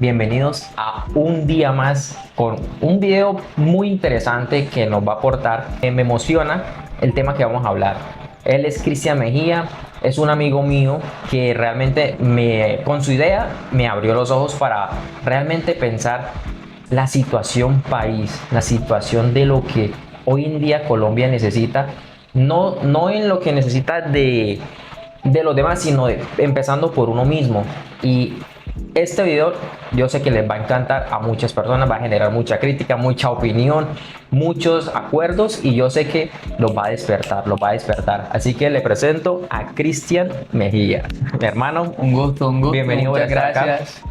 Bienvenidos a un día más con un video muy interesante que nos va a aportar. Me emociona el tema que vamos a hablar. Él es Cristian Mejía, es un amigo mío que realmente con su idea me abrió los ojos para realmente pensar la situación país, la situación de lo que hoy en día Colombia necesita, no en lo que necesita de los demás, sino empezando por uno mismo. Y este video yo sé que les va a encantar a muchas personas, va a generar mucha crítica, mucha opinión, muchos acuerdos y yo sé que los va a despertar, los va a despertar. Así que le presento a Cristian Mejía. Mi hermano, Un gusto, bienvenido, muchas gracias.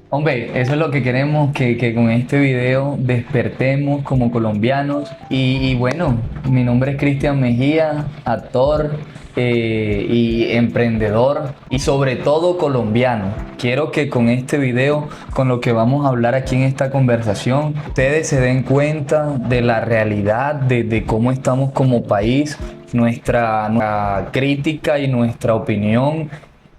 Hombre, eso es lo que queremos, que con este video despertemos como colombianos. Y bueno, mi nombre es Cristian Mejía, actor y emprendedor y sobre todo colombiano. Quiero que con este video, con lo que vamos a hablar aquí en esta conversación, ustedes se den cuenta de la realidad, de cómo estamos como país. Nuestra crítica y nuestra opinión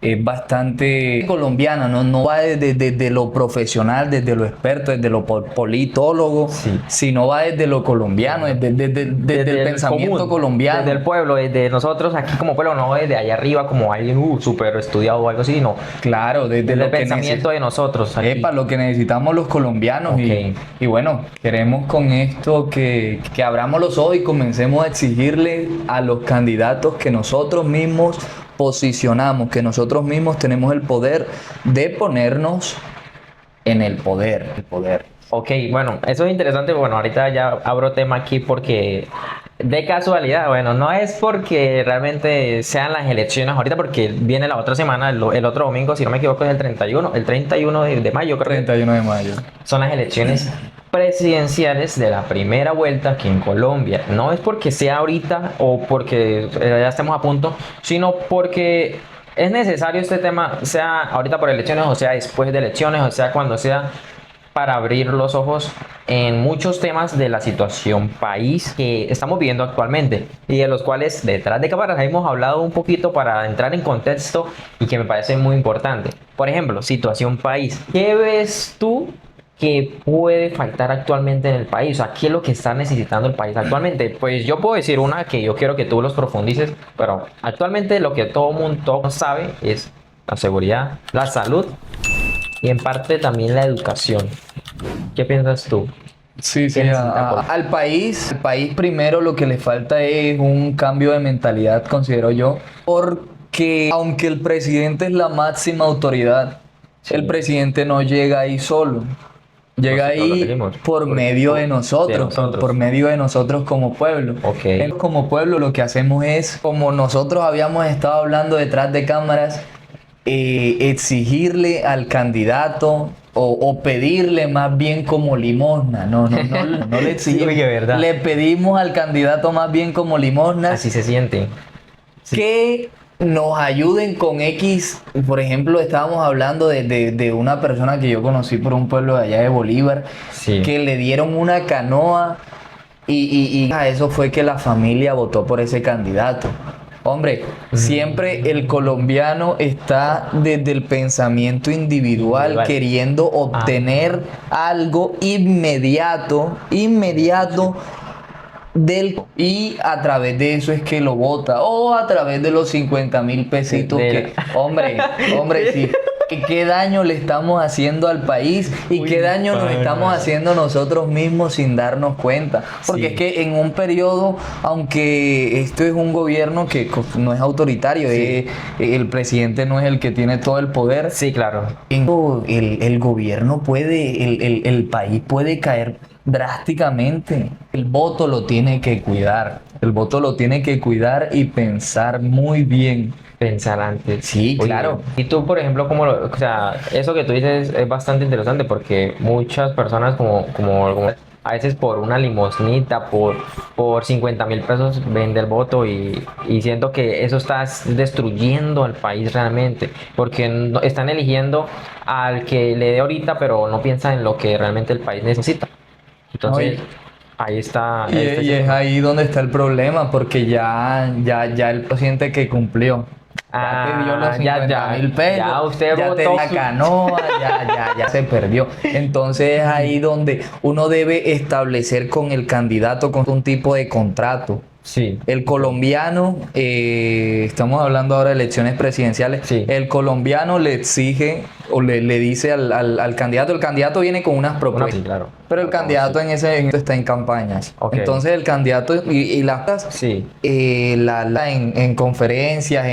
es bastante colombiana, no va desde lo profesional, desde lo experto, desde lo politólogo, Sí. sino va desde lo colombiano, desde el pensamiento común, colombiano. desde el pueblo, desde nosotros aquí como pueblo, no desde allá arriba como alguien súper estudiado o algo así, no. Claro, desde El lo que pensamiento de nosotros aquí. Epa, lo que necesitamos los colombianos. Ok. Y bueno, queremos con esto que abramos los ojos y comencemos a exigirle a los candidatos que nosotros mismos posicionamos, que nosotros mismos tenemos el poder de ponernos en el poder. Ok, bueno, eso es interesante. Bueno, ahorita ya abro tema aquí porque de casualidad, bueno, no es porque realmente sean las elecciones ahorita, porque viene la otra semana, el otro domingo, si no me equivoco, es el 31 de mayo, creo que 31 de mayo. son las elecciones presidenciales de la primera vuelta aquí en Colombia. No es porque sea ahorita o porque ya estemos a punto, sino porque es necesario este tema, sea ahorita por elecciones o sea después de elecciones o sea cuando sea, para abrir los ojos en muchos temas de la situación país que estamos viviendo actualmente y de los cuales detrás de cámaras hemos hablado un poquito para entrar en contexto y que me parece muy importante. Por ejemplo, situación país. ¿Qué ves tú que puede faltar actualmente en el país? O sea, ¿qué es lo que está necesitando el país actualmente? Pues yo puedo decir una que yo quiero que tú los profundices, pero actualmente lo que todo mundo sabe es la seguridad, la salud y en parte también la educación. ¿Qué piensas tú? Sí, ¿Qué necesita al país primero lo que le falta es un cambio de mentalidad, considero yo, porque aunque el presidente es la máxima autoridad, Sí. el presidente no llega ahí solo. Llega Nosotros lo ahí seguimos. por medio de nosotros, por medio de nosotros como pueblo. Ok. Entonces, como pueblo lo que hacemos es, como nosotros habíamos estado hablando detrás de cámaras, exigirle al candidato o pedirle más bien como limosna. No le exigimos. Sí, oye, ¿verdad? Le pedimos al candidato más bien como limosna Así se siente. Sí. que nos ayuden con X. Por ejemplo, estábamos hablando de una persona que yo conocí por un pueblo de allá de Bolívar, Sí. que le dieron una canoa y a eso fue que la familia votó por ese candidato. Hombre, siempre el colombiano está desde el pensamiento individual, queriendo obtener algo inmediato y a través de eso es que lo vota, o a través de los 50.000 pesitos hombre, sí. ¿Qué daño le estamos haciendo al país y qué daño nos estamos haciendo nosotros mismos sin darnos cuenta? Porque Sí. es que en un periodo, aunque esto es un gobierno que no es autoritario, Sí. el presidente no es el que tiene todo el poder. Sí, claro. El gobierno el país puede caer drásticamente. El voto lo tiene que cuidar. El voto lo tiene que cuidar y pensar muy bien. Pensar antes. Sí, Oye, claro. y tú, por ejemplo, o sea, eso que tú dices es bastante interesante porque muchas personas como a veces por una limosnita, por 50.000 pesos vende el voto y siento que eso está destruyendo al país realmente porque están eligiendo al que le dé ahorita, pero no piensan en lo que realmente el país necesita. Entonces, Oye, ahí está. Y es ahí donde está el problema, porque ya el presidente que cumplió. Ya te dio los Ah, ya, 50.000 pesos, ya usted ya te botó la su- canoa, ya se perdió. Entonces es ahí donde uno debe establecer con el candidato con un tipo de contrato. Sí, El colombiano, estamos hablando ahora de elecciones presidenciales, sí. el colombiano le exige o le dice al candidato, el candidato viene con unas Sí, propuestas, claro. pero el candidato Sí. en ese momento está en campañas. Ok. Entonces el candidato y las Sí. en conferencias,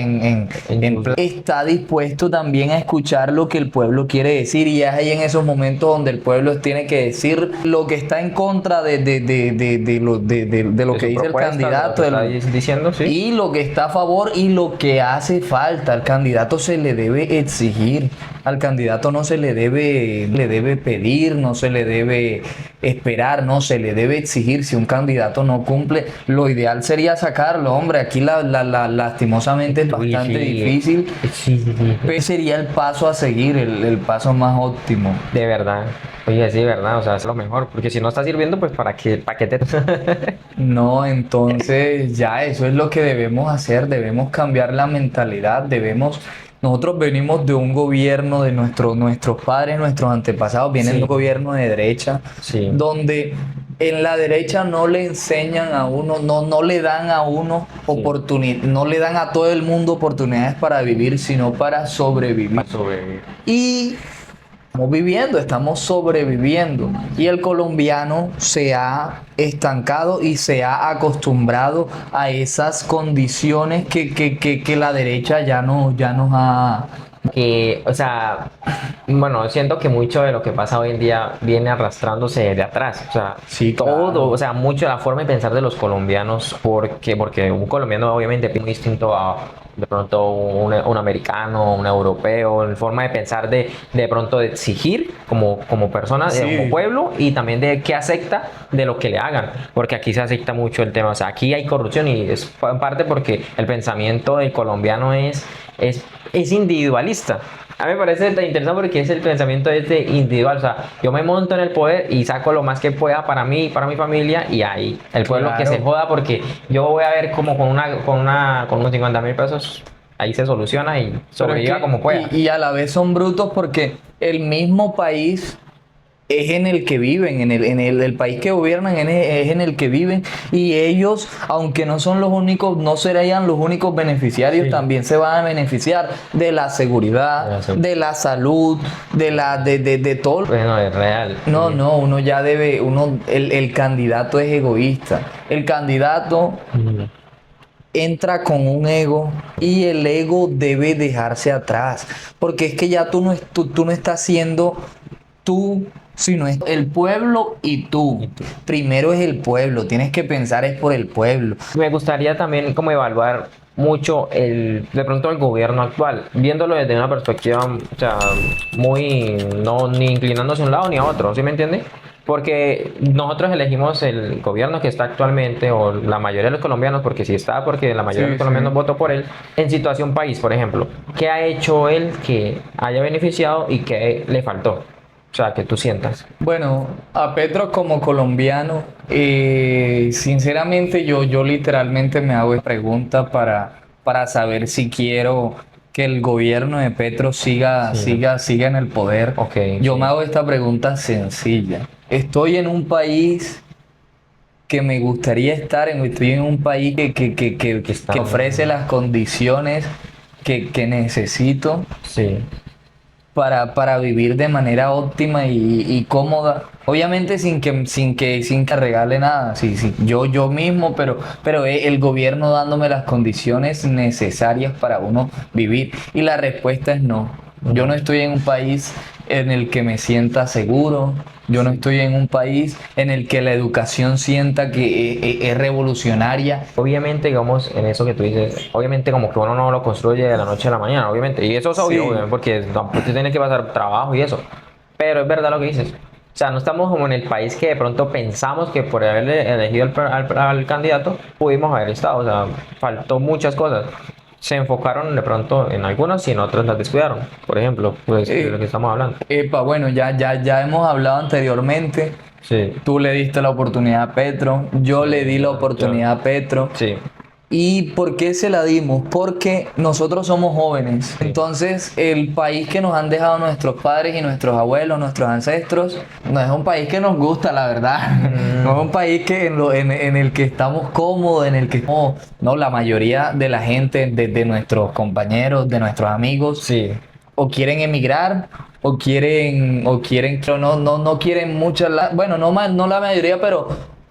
está dispuesto también a escuchar lo que el pueblo quiere decir y es ahí en esos momentos donde el pueblo tiene que decir lo que está en contra de lo De que su dice el propuesta, de lo candidato que está diciendo, sí. y lo que está a favor y lo que hace falta. Al candidato se le debe exigir, al candidato no se le debe pedir, no se le debe esperar, no se le debe exigir. Si un candidato no cumple, lo ideal sería sacarlo, hombre. Aquí lastimosamente es Uy, bastante sí. difícil, Sí, sí, sí. pero sería el paso a seguir, el paso más óptimo. De verdad. Oye, sí, verdad. O sea, es lo mejor. Porque si no está sirviendo, pues para qué te. No, entonces ya eso es lo que debemos hacer, debemos cambiar la mentalidad, nosotros venimos de un gobierno de nuestros padres, nuestros antepasados, vienen de Sí. un gobierno de derecha, Sí. donde en la derecha no le enseñan a uno, no le dan a uno Sí. oportunidad, no le dan a todo el mundo oportunidades para vivir, sino para sobrevivir. Para sobrevivir. Y estamos viviendo, estamos sobreviviendo. Y el colombiano se ha estancado y se ha acostumbrado a esas condiciones que la derecha ya nos ha... Que, o sea, bueno, siento que mucho de lo que pasa hoy en día viene arrastrándose de atrás. O sea, Sí, todo, claro. o sea, mucho de la forma de pensar de los colombianos, porque un colombiano obviamente es muy distinto a de pronto un americano, un europeo, en forma de pensar de pronto de exigir como persona, como Sí. pueblo y también de qué acepta de lo que le hagan, porque aquí se acepta mucho el tema, o sea, aquí hay corrupción y es en parte porque el pensamiento del colombiano es individualista. A mí me parece tan interesante porque es el pensamiento este individual. O sea, yo me monto en el poder y saco lo más que pueda para mí y para mi familia y ahí el pueblo que Claro. se joda porque yo voy a ver como con unos 50.000 pesos ahí se soluciona y Pero es sobreviva que, como pueda. y a la vez son brutos porque el mismo país es en el que viven, el país que gobiernan es en el que viven y ellos, aunque no son los únicos, no serían los únicos beneficiarios, Sí. también se van a beneficiar de la De seguridad, la seguridad. de la salud, de todo. Bueno, es real. No, Sí. no, uno ya debe, el candidato es egoísta. El candidato Ujú. entra con un ego y el ego debe dejarse atrás, porque es que ya tú no estás siendo tú, sino es el pueblo y tú. Primero es el pueblo, tienes que pensar es por el pueblo. Me gustaría también como evaluar mucho de pronto el gobierno actual, viéndolo desde una perspectiva, o sea, muy, no ni inclinándose a un lado ni a otro, ¿sí me entiende? Porque nosotros elegimos el gobierno que está actualmente, o la mayoría de los colombianos, porque sí está, porque la mayoría de Sí, los colombianos sí. votó por él, en situación país, por ejemplo. ¿Qué ha hecho él que haya beneficiado y qué le faltó? O sea, que tú sientas. Bueno, a Petro como colombiano, sinceramente yo literalmente me hago esta pregunta para saber si quiero que el gobierno de Petro Sí. siga en el poder. Ok, Yo sí. me hago esta pregunta sencilla. Estoy en un país que me gustaría estar estoy en un país Que está- que ofrece las condiciones que necesito Sí. para vivir de manera óptima y cómoda. Obviamente sin que regale nada, sí, sí, yo mismo, pero el gobierno dándome las condiciones necesarias para uno vivir. Y la respuesta es no. Yo no estoy en un país en el que me sienta seguro. Yo no estoy en un país en el que la educación sienta que es revolucionaria. Obviamente, digamos, en eso que tú dices, obviamente como que uno no lo construye de la noche a la mañana, obviamente, y eso es obvio, Sí. obviamente, porque tú tienes que pasar trabajo y eso, pero es verdad lo que dices. O sea, no estamos como en el país que de pronto pensamos que por haberle elegido al candidato pudimos haber estado, o sea, faltó muchas cosas. Se enfocaron de pronto en algunas y en otras las descuidaron. Por ejemplo, pues de lo que Eh, estamos hablando. bueno, ya hemos hablado anteriormente. Sí, Tú le diste la oportunidad a Petro, yo le di la oportunidad a Petro. sí, ¿Y por qué se la dimos? Porque nosotros somos jóvenes. Entonces, el país que nos han dejado nuestros padres y nuestros abuelos, nuestros ancestros, no es un país que nos gusta, la verdad. No es un país que en el que estamos cómodos, en el que estamos, no, la mayoría de la gente, de nuestros compañeros, de nuestros amigos, Sí, o quieren emigrar pero no quieren muchas, bueno, no la mayoría, pero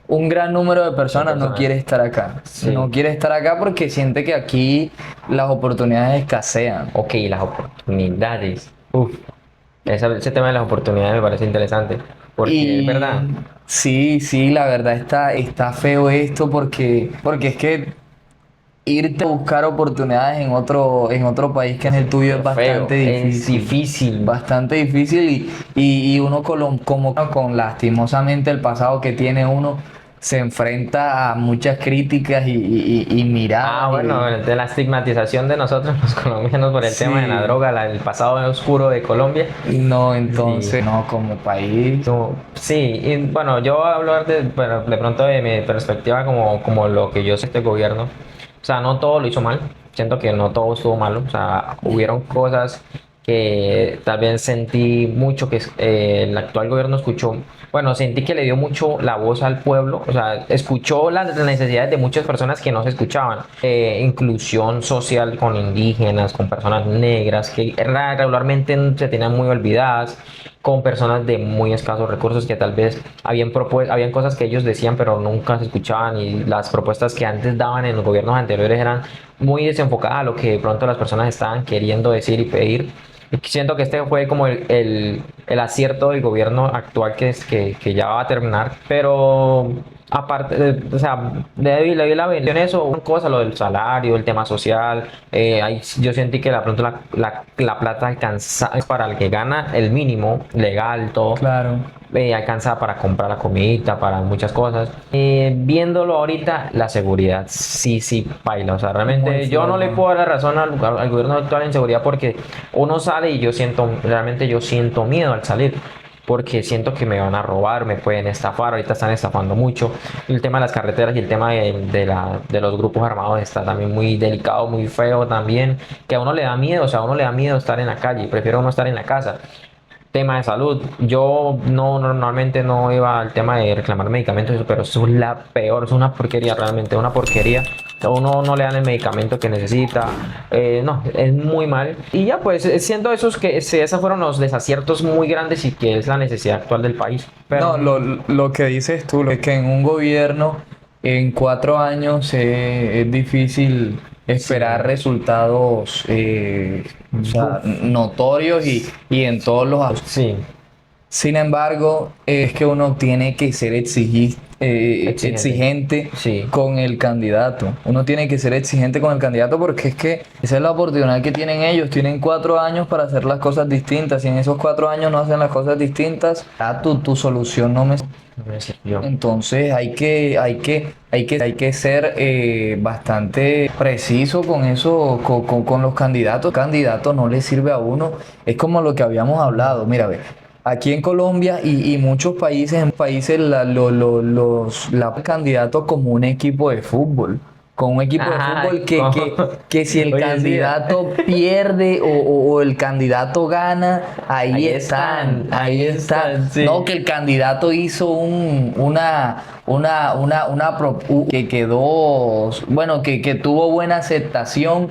un gran número de personas no personas. quiere estar acá. Sí. No quiere estar acá porque siente que aquí las oportunidades escasean. Ok, las oportunidades. Uf, ese tema de las oportunidades me parece interesante. Porque es Y verdad. sí, la verdad está feo esto porque es que irte a buscar oportunidades en otro país que es el tuyo es Feo, bastante es difícil. difícil. Bastante difícil y uno como con lastimosamente el pasado que tiene uno se enfrenta a muchas críticas y Ah, miradas bueno, de la estigmatización de nosotros los colombianos por el tema de la sí, droga, el pasado oscuro de Colombia. y no, Sí, entonces no, como país, sí, y bueno, yo voy a hablar bueno, de pronto de mi perspectiva como lo que yo sé de este gobierno. O sea, no todo lo hizo mal. Siento que no todo estuvo malo. O sea, hubieron cosas que tal vez sentí mucho que el actual gobierno escuchó. Bueno, sentí que le dio mucho la voz al pueblo. O sea, escuchó las necesidades de muchas personas que no se escuchaban. Inclusión social con indígenas, con personas negras que regularmente se tenían muy olvidadas, con personas de muy escasos recursos que tal vez habían cosas que ellos decían pero nunca se escuchaban, y las propuestas que antes daban en los gobiernos anteriores eran muy desenfocadas a lo que de pronto las personas estaban queriendo decir y pedir. Y siento que este fue como el acierto del gobierno actual que ya va a terminar, pero aparte, o sea, le di la bendición a eso, una cosa, lo del salario, el tema social, ahí yo sentí que de pronto la plata alcanza para el que gana el mínimo legal, todo, claro. alcanza para comprar la comidita, para muchas cosas. Viéndolo ahorita, la seguridad, sí, paila. O sea, Muy realmente yo no le flojo. puedo dar la razón al gobierno actual en seguridad, porque uno sale y realmente yo siento miedo al salir. Porque siento que me van a robar, me pueden estafar, ahorita están estafando mucho. El tema de las carreteras y el tema de los grupos armados está también muy delicado, muy feo también, que a uno le da miedo, o sea, a uno le da miedo estar en la calle, prefiero uno estar en la casa. Tema de salud. Yo no normalmente no iba al tema de reclamar medicamentos, pero eso es la peor, es una porquería, realmente una porquería. A uno no le dan el medicamento que necesita. No, es muy mal. Y ya pues siento esos fueron los desaciertos muy grandes y que es la necesidad actual del país. Pero No, lo que dices tú, es que en un gobierno en 4 años es difícil esperar sí, resultados o sea, uf, notorios y en todos los sí, sin embargo, es que uno tiene que ser exigente. exigente Sí, con el candidato. Uno tiene que ser exigente con el candidato porque es que esa es la oportunidad que tienen ellos. Tienen 4 años para hacer las cosas distintas. Si en esos 4 años no hacen las cosas distintas, tu solución no me... no me sirvió. Entonces hay que ser bastante preciso con eso, con los candidatos. Candidato no le sirve a uno. Es como lo que habíamos hablado. Mira, ve, aquí en Colombia y muchos países, la candidato como un equipo de fútbol. Con un equipo de Ay, fútbol que si el oye, sí, candidato pierde o el candidato gana, ahí están. sí. No, que el candidato hizo que quedó, bueno, que tuvo buena aceptación,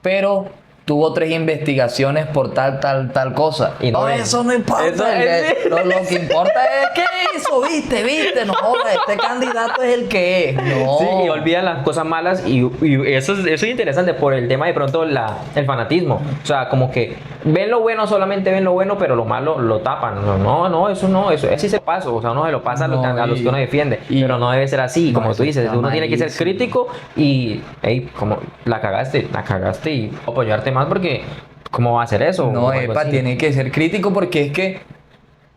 pero tuvo 3 investigaciones por tal cosa. Y no No, ven. eso no importa. Eso es, sí. Lo que importa es qué hizo, viste, no jodas, este candidato es el que es. No. Sí, y olvidan las cosas malas y eso es interesante por el tema de pronto el fanatismo. O sea, como que ven lo bueno, solamente ven lo bueno, pero lo malo lo tapan. No, eso no, eso sí se pasa. O sea, uno se lo pasa No, a los que uno defiende, pero no debe ser así, no, como tú eso dices. está Uno tiene que ser malísimo. crítico y, hey, como la cagaste y apoyarte más porque, ¿cómo va a hacer eso? No, O algo epa, así. tiene que ser crítico porque es que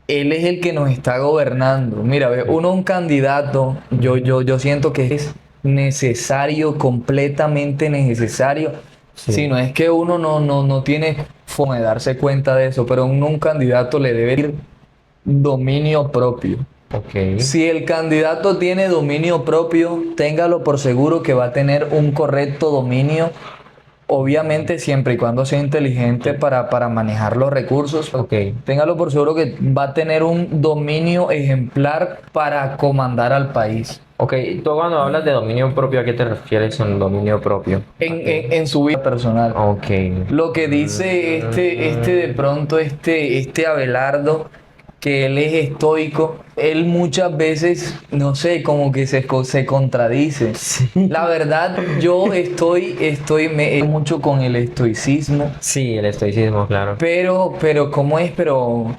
él es el que nos está gobernando. Mira, ve, un candidato, yo siento que es necesario, completamente necesario. Si Sí. no es que uno no tiene forma de darse cuenta de eso, pero un candidato le debe ir dominio propio. Ok. Si el candidato tiene dominio propio, téngalo por seguro que va a tener un correcto dominio, obviamente siempre y cuando sea inteligente para manejar los recursos. Ok. Téngalo por seguro que va a tener un dominio ejemplar para comandar al país. Ok, tú cuando hablas de dominio propio, ¿a qué te refieres con dominio propio? En su vida personal. Ok. Lo que dice de pronto, este Abelardo, que él es estoico, él muchas veces, no sé, como que se contradice. Sí. La verdad, yo me mucho con el estoicismo, Sí, el estoicismo, claro. pero ¿cómo es? Pero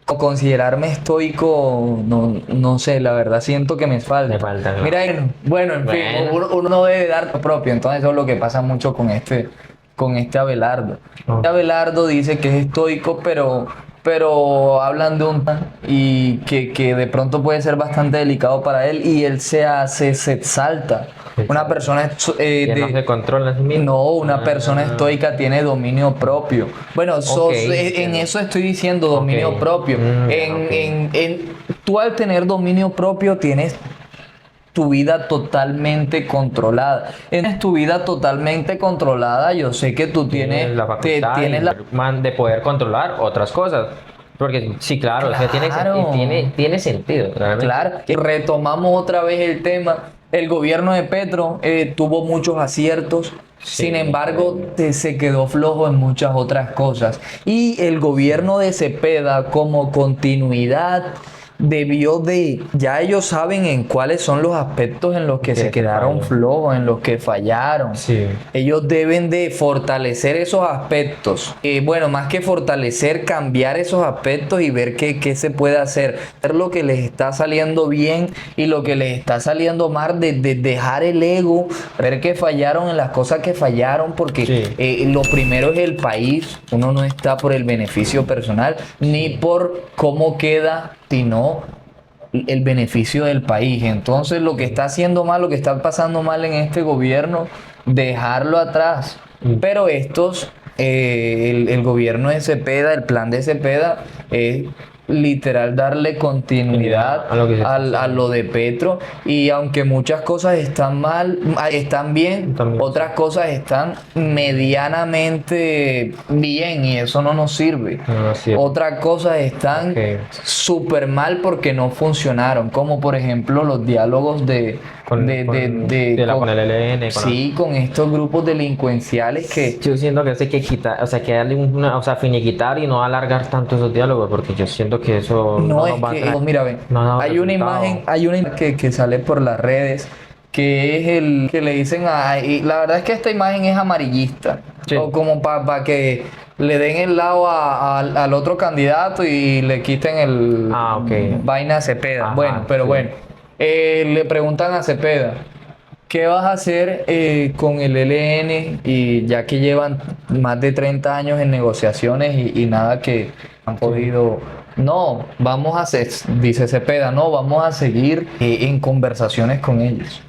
considerarme estoico, no sé, la verdad siento que me falta. Me falta, claro. Mira, bueno, en fin, Bueno. uno no debe dar propio, entonces eso es lo que pasa mucho con este Abelardo. Oh. Este Abelardo dice que es estoico, pero hablan de un y que de pronto puede ser bastante delicado para él y él se exalta. Una persona Que no se controla a sí mismo. no, una persona estoica tiene dominio propio. Bueno, Ok, en entiendo. eso estoy diciendo dominio Ok. propio. Tú al tener dominio propio tienes tu vida totalmente controlada. Tienes tu vida totalmente controlada. Yo sé que tú Tienes la facultad tienes la... de poder controlar otras cosas. Porque sí, claro, o sea, Claro. tiene sentido, realmente. Claro, y retomamos otra vez el tema. El gobierno de Petro tuvo muchos aciertos, Sí, sin embargo, se quedó flojo en muchas otras cosas. Y el gobierno de Cepeda, como continuidad, ya ellos saben en cuáles son los aspectos en los que se quedaron flojos, en los que fallaron. Sí. Ellos deben de fortalecer esos aspectos. Bueno, más que fortalecer, cambiar esos aspectos y ver qué se puede hacer. Ver lo que les está saliendo bien y lo que les está saliendo mal, de dejar el ego, ver que fallaron en las cosas que fallaron, porque Sí. lo primero es el país. Uno no está por el beneficio personal, ni por cómo queda, sino el beneficio del país. Entonces, lo que está haciendo mal, lo que está pasando mal en este gobierno, dejarlo atrás. Pero el gobierno de Cepeda, el plan de Cepeda, es literal darle continuidad A lo que se está a haciendo. lo de Petro. Y aunque muchas cosas están mal, están bien, También. otras cosas están medianamente bien y eso no nos sirve. No nos sirve. Otras cosas están Ok. súper mal porque no funcionaron, como por ejemplo los diálogos Con el ELN. sí, con estos grupos delincuenciales que Yo siento que eso hay que quitar, o sea, que darle o sea, finiquitar y no alargar tanto esos diálogos, porque yo siento que eso no nos es va a que, traer. mira, ven, No da hay una resultado. imagen que sale por las redes que es el que le dicen y la verdad es que esta imagen es amarillista, Sí. o como para que le den el lado al otro candidato y le quiten el Ah, ok. vaina a Cepeda. Ajá, Bueno, pero sí. bueno, le preguntan a Cepeda, ¿qué vas a hacer con el ELN? Y ya que llevan más de 30 años en negociaciones y nada que han podido... No, vamos a hacer, dice Cepeda, no, vamos a seguir en conversaciones con ellos.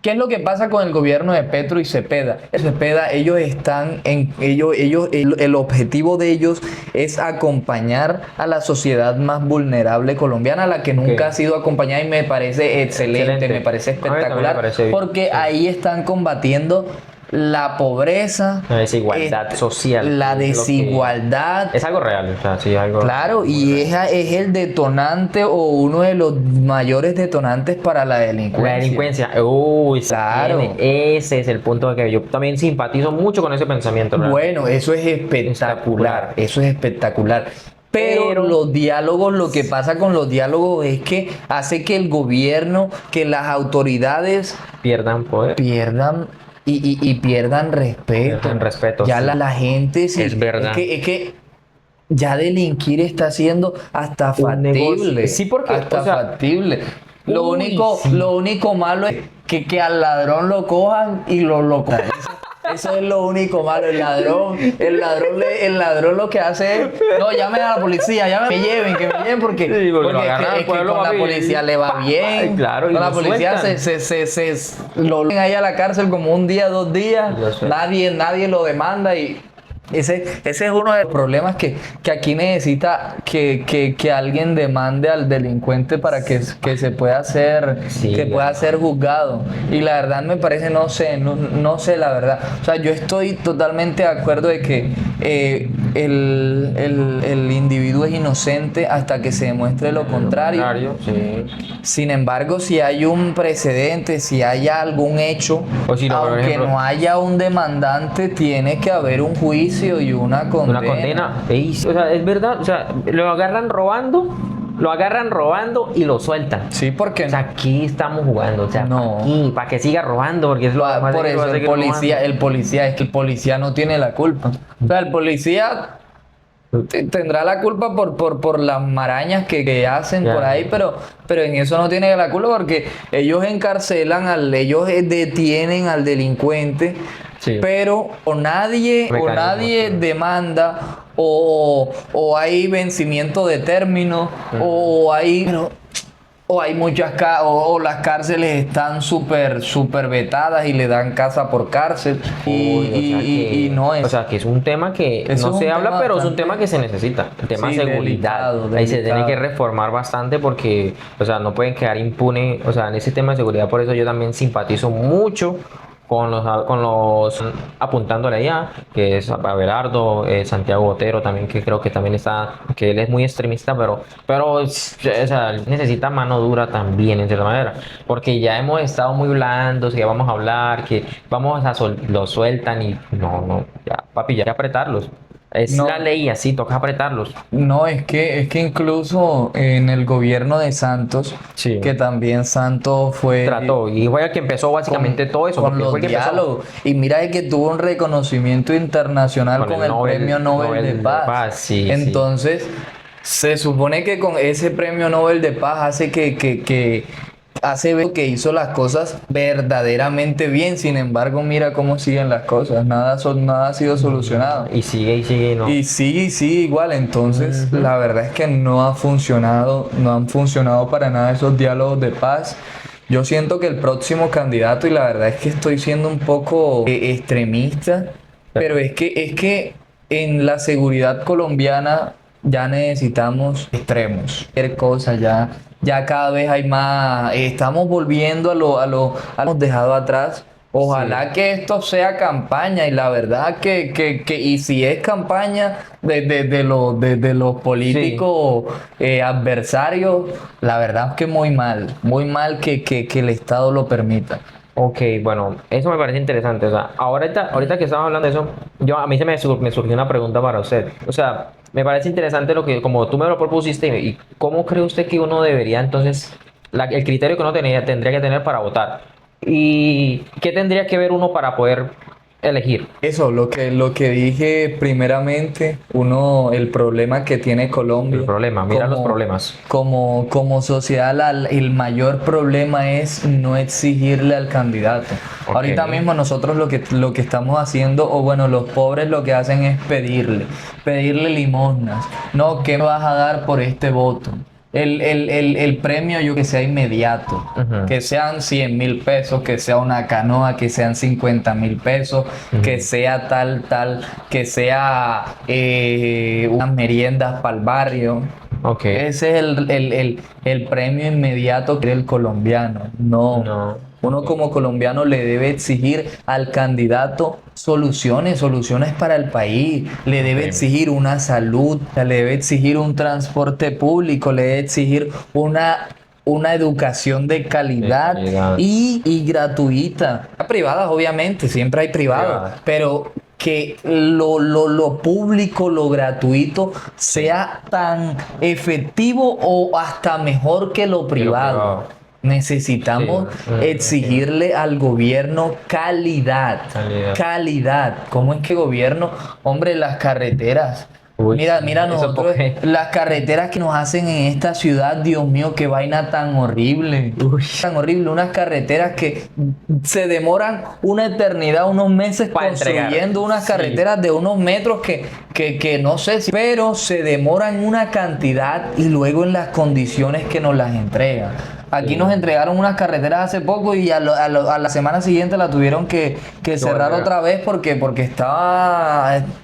¿Qué es lo que pasa con el gobierno de Petro y Cepeda? Cepeda, ellos están el objetivo de ellos es acompañar a la sociedad más vulnerable colombiana, la que nunca ha sido acompañada, y me parece excelente. Me parece A mí también me espectacular, parece bien. porque Sí. ahí están combatiendo la pobreza, La desigualdad social. la es lo que- desigualdad. Es algo real, o sea, sí, algo. Claro, y es el detonante o uno de los mayores detonantes para la delincuencia. La delincuencia, uy, Claro. ese es el punto que yo también simpatizo mucho con ese pensamiento. realmente. Bueno, eso es espectacular, eso es espectacular. Pero los diálogos, lo que pasa con los diálogos es que hace que el gobierno, que las autoridades Pierdan poder. pierdan y pierdan respeto. Pierdan respeto, Ya sí. la gente sí. Es verdad. Es que ya delinquir está siendo hasta Un negocio. factible. Sí, porque, hasta o sea, factible. sí. Lo único malo es que al ladrón lo cojan y lo cojan. Eso es lo único malo. El ladrón lo que hace es, no, llamen a la policía, que me lleven porque, Sí, porque lo es que- agarran al es que pueblo, con la papi, policía le va bien. Ay, claro, y con la lo policía sueltan. lo ven ahí a la cárcel como un día, 2 días. Y lo sueltan. Nadie lo demanda y Ese es uno de los problemas que aquí necesita que alguien demande al delincuente para que se pueda hacer, Sí, que pueda ser juzgado. Y la verdad me parece, no sé la verdad. O sea, yo estoy totalmente de acuerdo de que el individuo es inocente hasta que se demuestre lo contrario. Sí. Sin embargo, si hay un precedente, si hay algún hecho, O si no, por aunque ejemplo, no haya un demandante, tiene que haber un juicio y una condena. una condena. Ey, o sea, es verdad, o sea, lo agarran robando y lo sueltan. Sí, porque O sea, aquí estamos jugando, o sea, No. para que siga robando, porque es lo más por de que va eso a seguir robando. es que el policía no tiene la culpa. O sea, el policía tendrá la culpa por las marañas que hacen Ya. por ahí, pero en eso no tiene la culpa porque ellos ellos detienen al delincuente, Sí. pero o nadie Mecanismo, sí. demanda o hay vencimiento de término o hay o hay o las cárceles están súper vetadas y le dan casa por cárcel Uy, o sea y no es. o sea, que es un tema que Eso no es se un habla, tema pero es un bastante- tema que se necesita. El tema Sí, seguridad. delicado, Ahí se tiene que delicado. reformar bastante porque, o sea, no pueden quedar impune, o sea, en ese tema de seguridad. Por eso yo también simpatizo mucho con los apuntándole allá, que es Abelardo, Santiago Botero también, que creo que también está, que él es muy extremista, pero o sea, necesita mano dura también, en cierta manera, porque ya hemos estado muy blandos, que vamos a hablar, que vamos a lo sueltan y no, ya, papi, ya hay que apretarlos. Es la No, ley, así, toca apretarlos. no, es que incluso en el gobierno de Santos, Sí. que también Santos fue Trató, y fue el que empezó básicamente todo eso, con porque los fue el que empezó. diálogos. Y mira de que tuvo un reconocimiento internacional Con con el el Nobel- Premio Nobel Nobel de de Paz. Paz, sí. Entonces, se supone que con ese Premio Nobel de Paz hace que hace ver que hizo las cosas verdaderamente bien. Sin embargo, mira cómo siguen las cosas. Nada ha sido solucionado. Y sigue, y no. Y sigue igual, entonces la verdad es que no ha funcionado, no han funcionado para nada esos diálogos de paz. Yo siento que el próximo candidato, y la verdad es que estoy siendo un poco extremista, pero es que en la seguridad colombiana ya necesitamos extremos, cualquier cosa, ya cada vez hay más, estamos volviendo a lo hemos dejado atrás. Ojalá que esto sea campaña y la verdad y si es campaña de los políticos adversarios, la verdad es que muy mal que el Estado lo permita. Ok, bueno, eso me parece interesante. O sea, ahorita que estamos hablando de eso, a mí me surgió una pregunta para usted. O sea, me parece interesante lo que, como tú me lo propusiste, y cómo cree usted que uno debería entonces, el criterio que uno tendría que tener para votar. ¿Y qué tendría que ver uno para poder elegir? Eso, lo que dije primeramente, el problema que tiene Colombia. El problema, mira los problemas. Como sociedad, el mayor problema es no exigirle al candidato. Ok. Ahorita mismo nosotros lo que estamos haciendo, o bueno, los pobres lo que hacen es pedirle limosnas. No, ¿qué me vas a dar por este voto? El premio yo que sea inmediato, Ujú. que sean 100.000 pesos, que sea una canoa, que sean 50.000 pesos, que sea tal, que sea unas meriendas para el barrio. Ok. Ese es el premio inmediato que quiere el colombiano. No. Uno como colombiano le debe exigir al candidato soluciones para el país, le debe Ok. exigir una salud, le debe exigir un transporte público, le debe exigir una educación de calidad, De calidad. y gratuita. Privadas, obviamente, siempre hay privadas, Privadas. pero que lo público, lo gratuito, sea tan efectivo o hasta mejor que lo privado. privado. Necesitamos Sí, exigirle al gobierno calidad. Calidad. Calidad. ¿Cómo es que gobierno? Hombre, las carreteras. Uy, Mira eso nosotros, porque- las carreteras que nos hacen en esta ciudad, Dios mío, qué vaina tan horrible. Tan horrible, unas carreteras que se demoran una eternidad, unos meses Pa' entregar. construyendo unas Sí. carreteras de unos metros que no sé si, pero se demora en una cantidad y luego en las condiciones que nos las entregan. Aquí Sí. nos entregaron unas carreteras hace poco y a la semana siguiente la tuvieron que cerrar volver. otra vez porque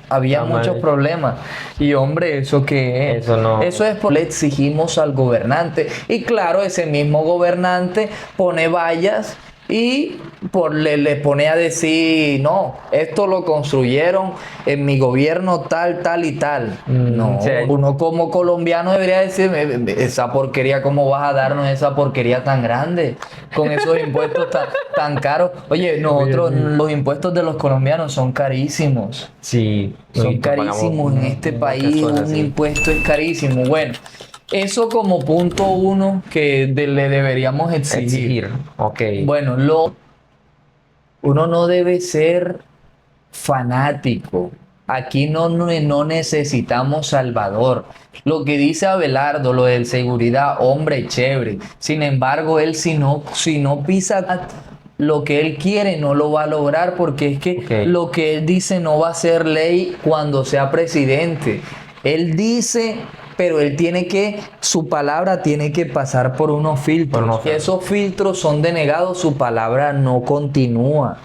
había Está muchos mal. problemas. Y hombre, ¿eso qué es? Eso no. Eso es porque le exigimos al gobernante. Y claro, ese mismo gobernante pone vallas y le pone a decir, no, esto lo construyeron en mi gobierno tal, tal y tal. No, Sí. uno como colombiano debería decir, esa porquería, ¿cómo vas a darnos esa porquería tan grande? Con esos impuestos tan caros. Oye, nosotros, sí. los impuestos de los colombianos son carísimos. Sí, Son uy, pagamos carísimos en este muchas país, cosas, un sí. impuesto es carísimo. Bueno, eso como punto uno que le deberíamos exigir. Exigir, ok. Bueno, uno no debe ser fanático. Aquí no necesitamos salvador. Lo que dice Abelardo, lo de seguridad, hombre, chévere. Sin embargo, él si no pisa lo que él quiere, no lo va a lograr porque es que Ok. lo que él dice no va a ser ley cuando sea presidente. Él dice, pero él su palabra tiene que pasar por unos filtros. Por unos Y esos filtros son denegados, su palabra no continúa.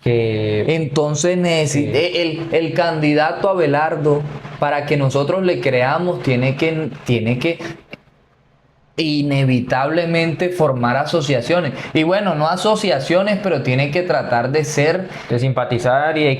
Que Entonces sí. el candidato Abelardo, para que nosotros le creamos, tiene que inevitablemente formar asociaciones. Y bueno, no asociaciones, pero tiene que tratar de ser, de simpatizar y de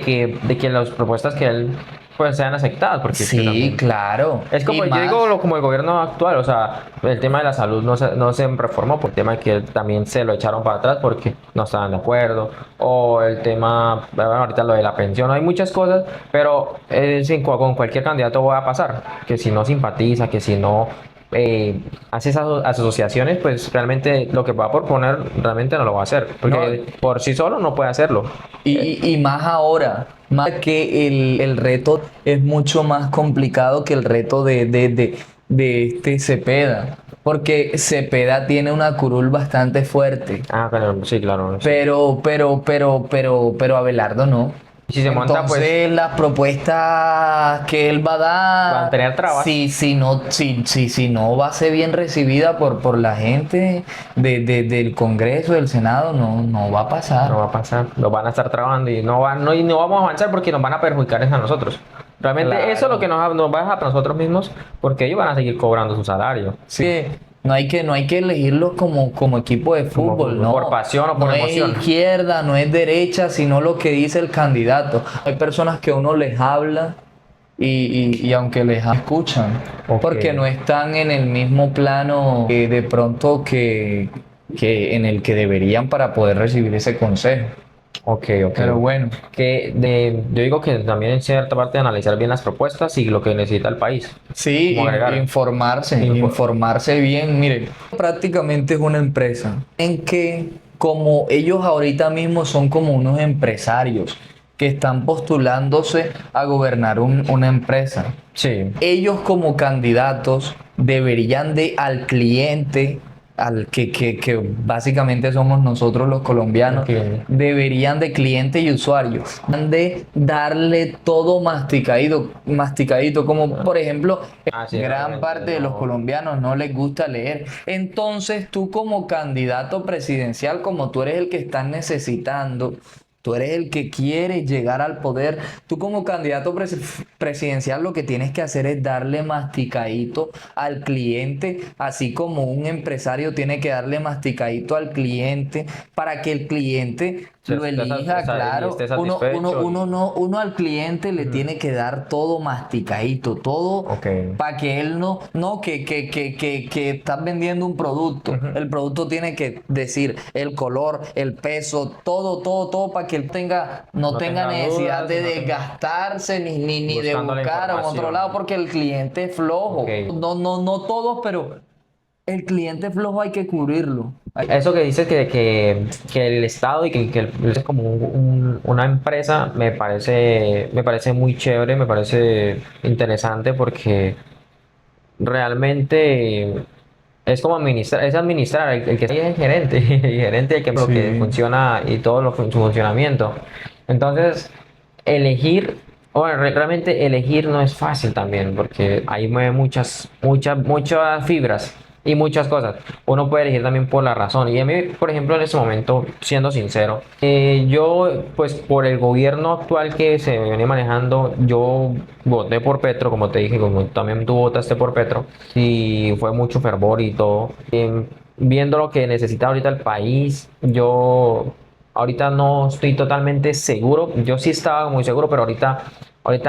que las propuestas que él pues sean aceptadas, porque es que sí, también claro. es Y como yo más, digo como el gobierno actual, o sea, el tema de la salud no se reformó por el tema que también se lo echaron para atrás porque no estaban de acuerdo, o el tema, bueno, ahorita lo de la pensión, hay muchas cosas, pero con cualquier candidato va a pasar, que si no simpatiza, que si no hace esas asociaciones, pues realmente lo que va a proponer realmente no lo va a hacer, porque no, por sí solo no puede hacerlo. y más ahora, más que el reto es mucho más complicado que el reto de este Cepeda, porque Cepeda tiene una curul bastante fuerte, Ah, claro, sí, claro, sí. pero Abelardo no. Si se monta, pues Entonces, las propuestas que él va a van a dar, tener trabas. si no va a ser bien recibida por la gente del Congreso, del Senado, no va a No pasar. va a pasar, nos van a estar trabando y y no vamos a avanzar porque nos van a perjudicar es a nosotros. Realmente eso es lo Claro. que nos va a dejar para nosotros mismos porque ellos van a seguir cobrando su salario. Sí, no hay que elegirlos como equipo de Como fútbol, no. por pasión o por No es emoción. izquierda, no es derecha, sino lo que dice el candidato. Hay personas que uno les habla y aunque escuchan, Ok. porque no están en el mismo plano de pronto que en el que deberían para poder recibir ese consejo. Ok, ok. Pero bueno. Yo digo que también en cierta parte analizar bien las propuestas y lo que necesita el país. Sí, Como agregar. informarse bien. Miren, prácticamente es una empresa en que como ellos ahorita mismo son como unos empresarios que están postulándose a gobernar una empresa. Sí. Ellos como candidatos deberían de al cliente, que básicamente somos nosotros los colombianos, El cliente. deberían de cliente y usuario, de darle todo masticadito, como por ejemplo, Sí, gran realmente parte de los no. colombianos no les gusta leer. Entonces tú como candidato presidencial, como tú eres el que estás necesitando, tú eres el que quiere llegar al poder. Tú como candidato presidencial lo que tienes que hacer es darle masticadito al cliente, así como un empresario tiene que darle masticadito al cliente para que el cliente lo elija, Y claro. esté satisfecho. Uno al cliente le tiene que dar todo masticadito, todo Ok. para que él que estás vendiendo un producto. Ujú. El producto tiene que decir el color, el peso, todo para que él no tenga necesidad dudas, de no tenga- desgastarse ni de Buscando la buscar en otro información. lado porque el cliente es flojo. Ok. No todos, pero el cliente flojo hay que cubrirlo. Eso que dices que el Estado y que es como una empresa me parece muy chévere, me parece interesante porque realmente es como es administrar, el que es el gerente, el gerente el que lo que Sí. funciona y todo su funcionamiento. Entonces, elegir Bueno, realmente elegir no es fácil también, porque ahí mueve muchas fibras y muchas cosas. Uno puede elegir también por la razón. Y a mí, por ejemplo, en este momento, siendo sincero, yo, pues por el gobierno actual que se viene manejando, yo voté por Petro, como te dije, como también tú votaste por Petro, y fue mucho fervor y todo. Viendo lo que necesita ahorita el país, yo ahorita no estoy totalmente seguro. Yo sí estaba muy seguro, pero ahorita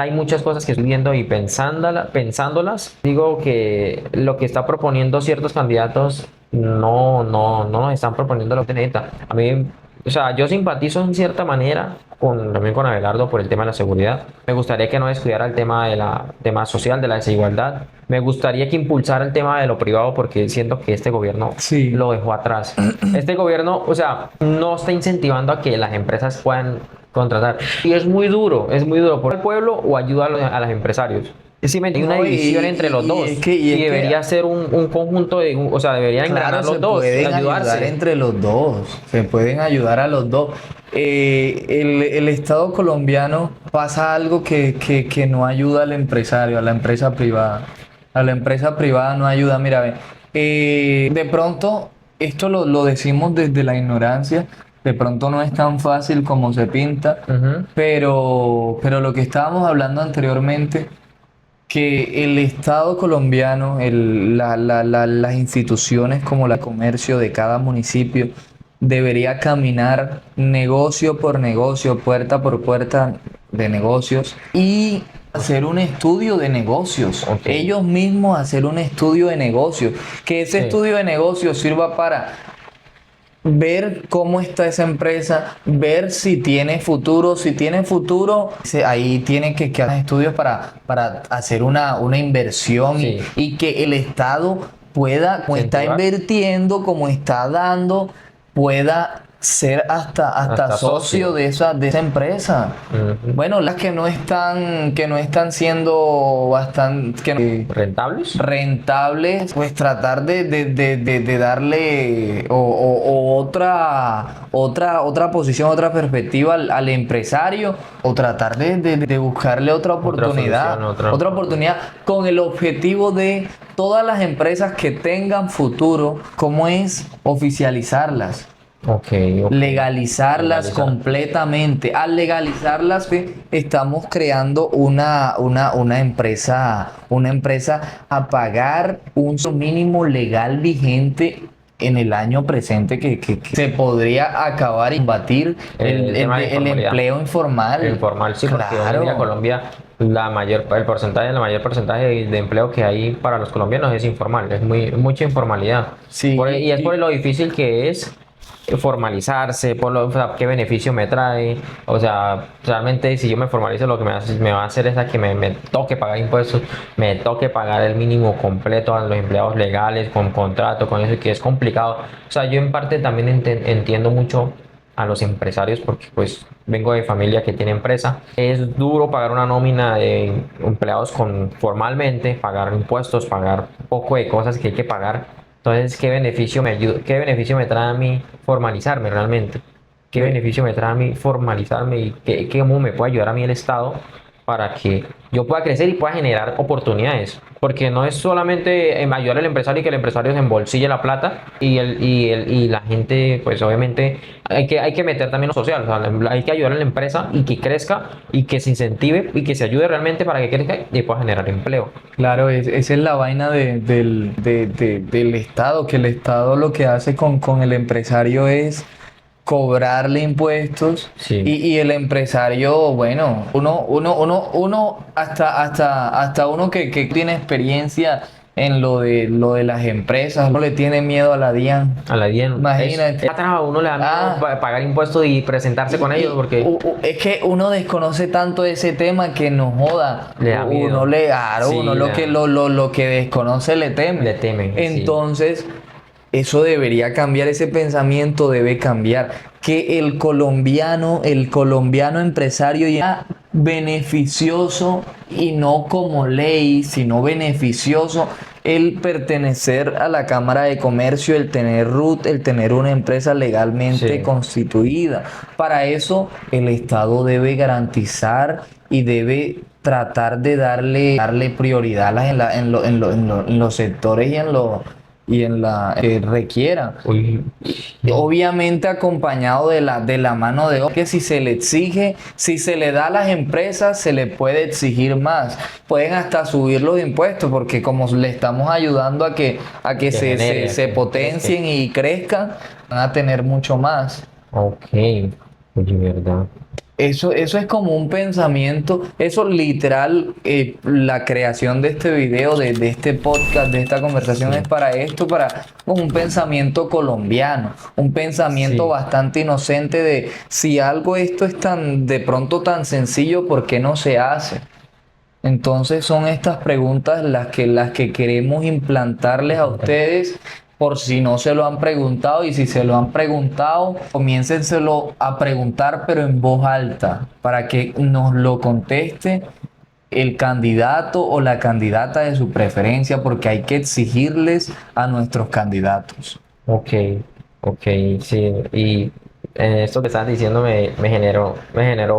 hay muchas cosas que estoy viendo y pensándolas. Digo que lo que está proponiendo ciertos candidatos no nos están proponiendo lo que necesita. A mí, o sea, yo simpatizo en cierta manera también con Abelardo por el tema de la seguridad. Me gustaría que no descuidara el tema social, de la desigualdad. Me gustaría que impulsara el tema de lo privado porque siento que este gobierno Sí. lo dejó atrás. Este gobierno, o sea, no está incentivando a que las empresas puedan contratar. Y es muy duro por el pueblo o ayuda a los empresarios. Sí, hay una No, división entre los dos y y es que debería ser un conjunto o sea, deberían claro, engranar se los dos, pueden ayudar ayudarse. entre los dos, se pueden ayudar a los dos. El Estado colombiano pasa algo que no ayuda al empresario, a la empresa privada. A la empresa privada no ayuda. Mira, ve, de pronto, esto lo decimos desde la ignorancia, de pronto no es tan fácil como se pinta, Ujú. pero lo que estábamos hablando anteriormente que el Estado colombiano, las instituciones como la comercio de cada municipio, debería caminar negocio por negocio, puerta por puerta de negocios y hacer un estudio de negocios. Ok. Ellos mismos hacer un estudio de negocios. Que ese Sí. estudio de negocios sirva para ver cómo está esa empresa, ver si tiene futuro, si tiene futuro, ahí tienen que hacer estudios para hacer una inversión Sí. y que el Estado pueda, como está Incentivar. invirtiendo, como está dando, pueda ser hasta Hasta socio socio. de esa empresa. Ujú. Bueno, las que no están siendo bastante, ¿Rentables? rentables, pues tratar de darle o otra posición, otra perspectiva al empresario o tratar de buscarle otra oportunidad, solución, otra. otra oportunidad con el objetivo de todas las empresas que tengan futuro, ¿cómo es oficializarlas? Ok, ok. Legalizarlas Legalizar. completamente. Al legalizarlas, estamos creando una empresa a pagar un mínimo legal vigente en el año presente que se podría acabar y combatir El tema de la el informalidad. empleo informal. Informal, sí, porque hoy en día Claro. Colombia, el mayor porcentaje de empleo que hay para los colombianos es informal, es mucha informalidad. Sí, Y es por lo difícil que es formalizarse, o sea, qué beneficio me trae. O sea, realmente si yo me formalizo, lo que me va a hacer es a que me toque pagar impuestos, me toque pagar el mínimo completo a los empleados legales, con contrato, con eso, y que es complicado. O sea, yo en parte también entiendo mucho a los empresarios porque pues vengo de familia que tiene empresa. Es duro pagar una nómina de empleados formalmente, pagar impuestos, pagar un poco de cosas que hay que pagar. Entonces, qué beneficio me trae a mí formalizarme realmente? ¿Qué Ve- beneficio me trae a mí formalizarme y cómo me puede ayudar a mí el Estado para que yo pueda crecer y pueda generar oportunidades? Porque no es solamente ayudar al empresario y que el empresario se embolsille la plata y la gente, pues obviamente hay que meter también lo social, o sea, hay que ayudar a la empresa y que crezca y que se incentive y que se ayude realmente para que crezca y pueda generar empleo. Claro, esa es la vaina del Estado, que el Estado lo que hace con el empresario es cobrarle impuestos Sí. y el empresario, bueno, uno hasta uno que tiene experiencia en lo de las empresas, no le tiene miedo a la DIAN. A la DIAN. Imagínate. A uno le da miedo Ah. pagar impuestos y presentarse con ellos porque Es que uno desconoce tanto ese tema que nos joda. Le da miedo. Sí, Uno le da. lo que desconoce le teme. Le temen, sí. Entonces, eso debería cambiar, ese pensamiento debe cambiar. Que el colombiano empresario ya beneficioso y no como ley, sino beneficioso el pertenecer a la Cámara de Comercio, el tener RUT, el tener una empresa legalmente Sí. constituida. Para eso el Estado debe garantizar y debe tratar de darle prioridad a en los sectores y en la que requieran. Uy, Obviamente acompañado de la mano de obra, que si se le exige, si se le da a las empresas, se le puede exigir más. Pueden hasta subir los impuestos, porque como le estamos ayudando a que genere, se que potencien crezca. y crezcan, van a tener mucho más. Ok, oye, verdad. Eso es como un pensamiento, eso literal, la creación de este video, de este podcast, de esta conversación Sí. es para esto, para como un pensamiento colombiano, un pensamiento Sí. bastante inocente de si algo esto es tan, de pronto tan sencillo, ¿por qué no se hace? Entonces son estas preguntas las que queremos implantarles a ustedes por si no se lo han preguntado y si se lo han preguntado, comiéncenselo a preguntar pero en voz alta para que nos lo conteste el candidato o la candidata de su preferencia porque hay que exigirles a nuestros candidatos. Ok, ok, sí. Y esto que estás diciendo me generó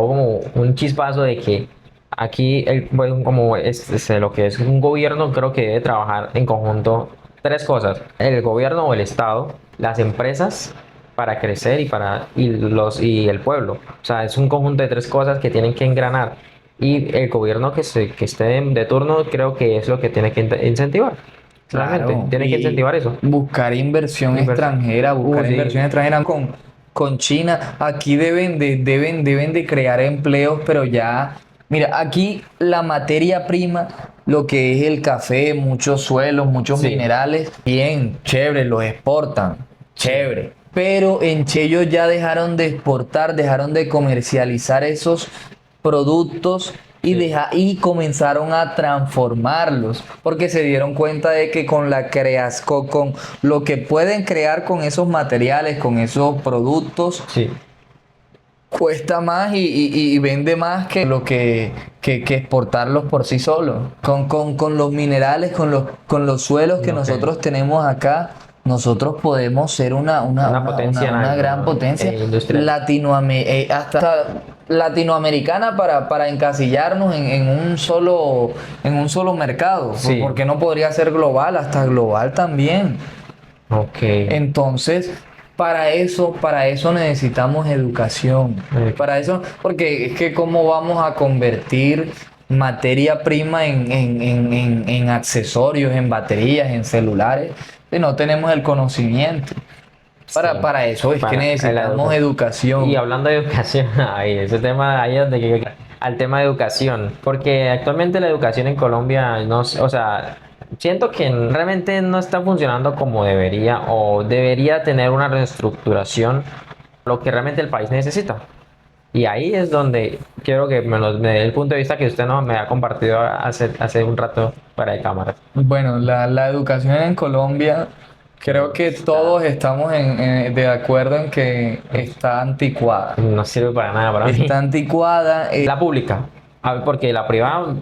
como un chispazo de que aquí, bueno, como lo que es un gobierno, creo que debe trabajar en conjunto tres cosas: el gobierno o el Estado, las empresas para crecer y el pueblo. O sea, es un conjunto de tres cosas que tienen que engranar. Y el gobierno que esté de turno, creo que es lo que tiene que incentivar. Realmente, Claro, tiene que y incentivar eso. buscar inversión Inversión. extranjera, buscar Sí. inversión extranjera con China. Aquí deben de crear empleos, pero ya, mira, aquí la materia prima, lo que es el café, muchos suelos, muchos Sí, minerales, bien, chévere, los exportan, chévere. Pero en Che ellos ya dejaron de exportar, dejaron de comercializar esos productos sí. y comenzaron a transformarlos porque se dieron cuenta de que con la con lo que pueden crear con esos materiales, con esos productos, Sí, cuesta más y vende más que lo que exportarlos por sí solos. Con los minerales, con los suelos que ok. nosotros tenemos acá, nosotros podemos ser Una potencia en una algo, gran ¿no? potencia Industrial. hasta latinoamericana para encasillarnos en un solo mercado, Sí, porque no podría ser global, hasta global también. ok. Entonces, para eso necesitamos educación. Eh, Para eso, porque es que cómo vamos a convertir materia prima en accesorios, en baterías, en celulares, si no tenemos el conocimiento. sí, Para eso es que para la necesitamos educación. Y educación. hablando de educación, ahí, ese tema, ahí es donde al tema de educación, porque actualmente la educación en Colombia, no, o sea, siento que realmente no está funcionando como debería o debería tener una reestructuración, lo que realmente el país necesita. Y ahí es donde quiero que me dé el punto de vista que usted no me ha compartido hace un rato para de cámara. Bueno, la educación en Colombia, creo que Está, todos estamos de acuerdo en que está anticuada. no sirve para nada para mí. Está anticuada. La pública, porque la privada,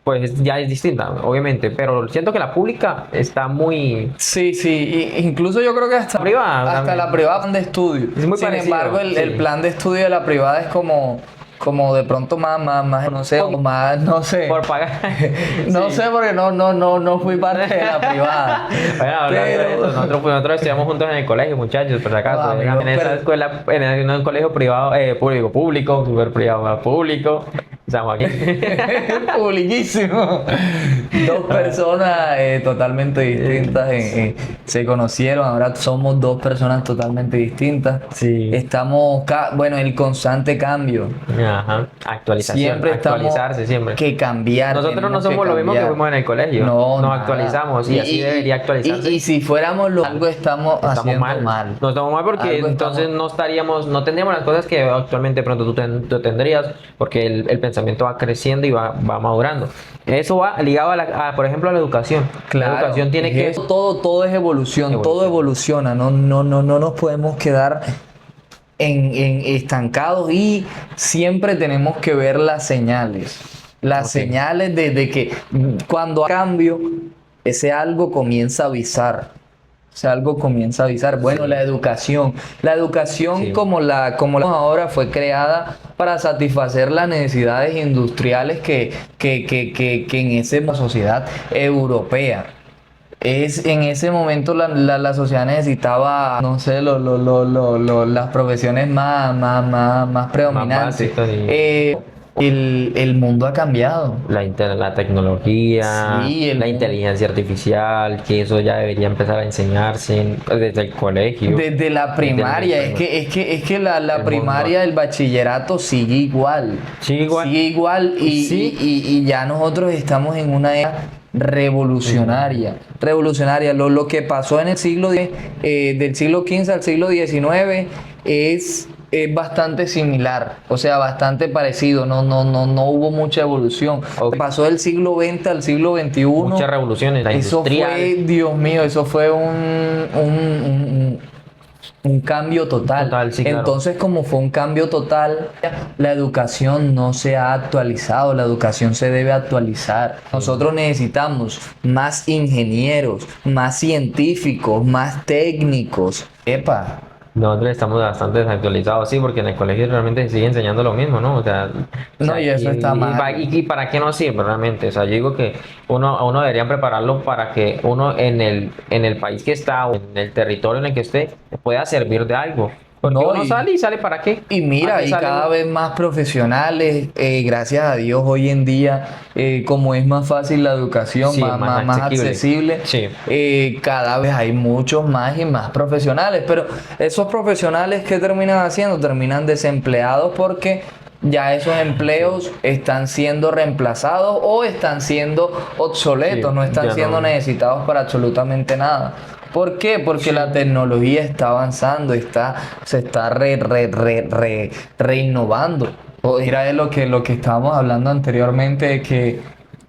pues ya es distinta, obviamente, pero siento que la pública está muy Sí, sí, incluso yo creo que privada hasta la también. privada plan de estudio. Es muy Sin parecido, embargo, el sí. plan de estudio de la privada es como de pronto más, no sé, o más, no sé. Por pagar. No Sí. sé porque no fui parte de la privada. Bueno, hablando de eso, nosotros estudiamos juntos en el colegio, muchachos, por si acaso. No, amigo, En esa pero escuela, en un colegio privado, público, súper privado, público. Estamos aquí. publiquísimo. Dos personas totalmente distintas se conocieron, ahora somos dos personas totalmente distintas. Sí. Estamos, bueno, el constante cambio. Ajá. Actualización, Siempre estamos actualizarse siempre. que cambiar. Nosotros no tenemos que somos lo mismo que cambiar. fuimos en el colegio. No, Nos nada. actualizamos y así debería actualizarse. Y si fuéramos algo estamos Estamos haciendo mal. mal. No estamos mal porque Algo entonces estamos- no estaríamos, no tendríamos las cosas que actualmente pronto tú tendrías, porque el pensamiento va creciendo y va madurando. Eso va ligado por ejemplo, a la educación. Claro, La educación tiene es que... eso, todo es evolución, todo evoluciona, no nos podemos quedar en estancados y siempre tenemos que ver las señales Ok. señales de que cuando hay cambio, ese algo comienza a avisar. Ese algo comienza a avisar. Bueno, Sí. la educación. La educación Sí. como la ahora fue creada para satisfacer las necesidades industriales que en esa sociedad europea. En ese momento la sociedad necesitaba, no sé, las profesiones más predominantes. básicas y El mundo ha cambiado. la tecnología, Sí, la inteligencia artificial, que eso ya debería empezar a enseñarse desde el colegio. desde la primaria, es que la El primaria, mundo. el bachillerato sigue igual. Sigue igual. Sigue igual Sí. y ya nosotros estamos en una era revolucionaria. Revolucionaria. Lo que pasó en el siglo X, del siglo XV al siglo XIX es bastante similar, o sea, bastante parecido. No hubo mucha evolución. Ok. Pasó del siglo XX al siglo XXI. Muchas revoluciones, la Eso industrial. fue, Dios mío, eso fue un cambio total. Total, sí, claro. Entonces, como fue un cambio total, la educación no se ha actualizado, la educación se debe actualizar. Nosotros necesitamos más ingenieros, más científicos, más técnicos. Epa, Nosotros estamos bastante desactualizados, sí, porque en el colegio realmente se sigue enseñando lo mismo, ¿no? O sea, no, y eso está mal. y para qué nos sirve realmente. O sea, yo digo que a uno deberían prepararlo para que uno en el país que está o en el territorio en el que esté pueda servir de algo. Porque No, uno sale y sale ¿para qué? Y mira, ¿Para qué y sale cada uno? vez más profesionales, gracias a Dios, hoy en día, como es más fácil la educación, Sí, más accesible, Sí. cada vez hay muchos más y más profesionales. Pero esos profesionales, ¿qué terminan haciendo? Terminan desempleados porque ya esos empleos están siendo reemplazados o están siendo obsoletos, Sí, no están ya siendo no. necesitados para absolutamente nada. ¿Por qué? Porque la tecnología está avanzando, se está reinnovando. Mira de lo que estábamos hablando anteriormente, de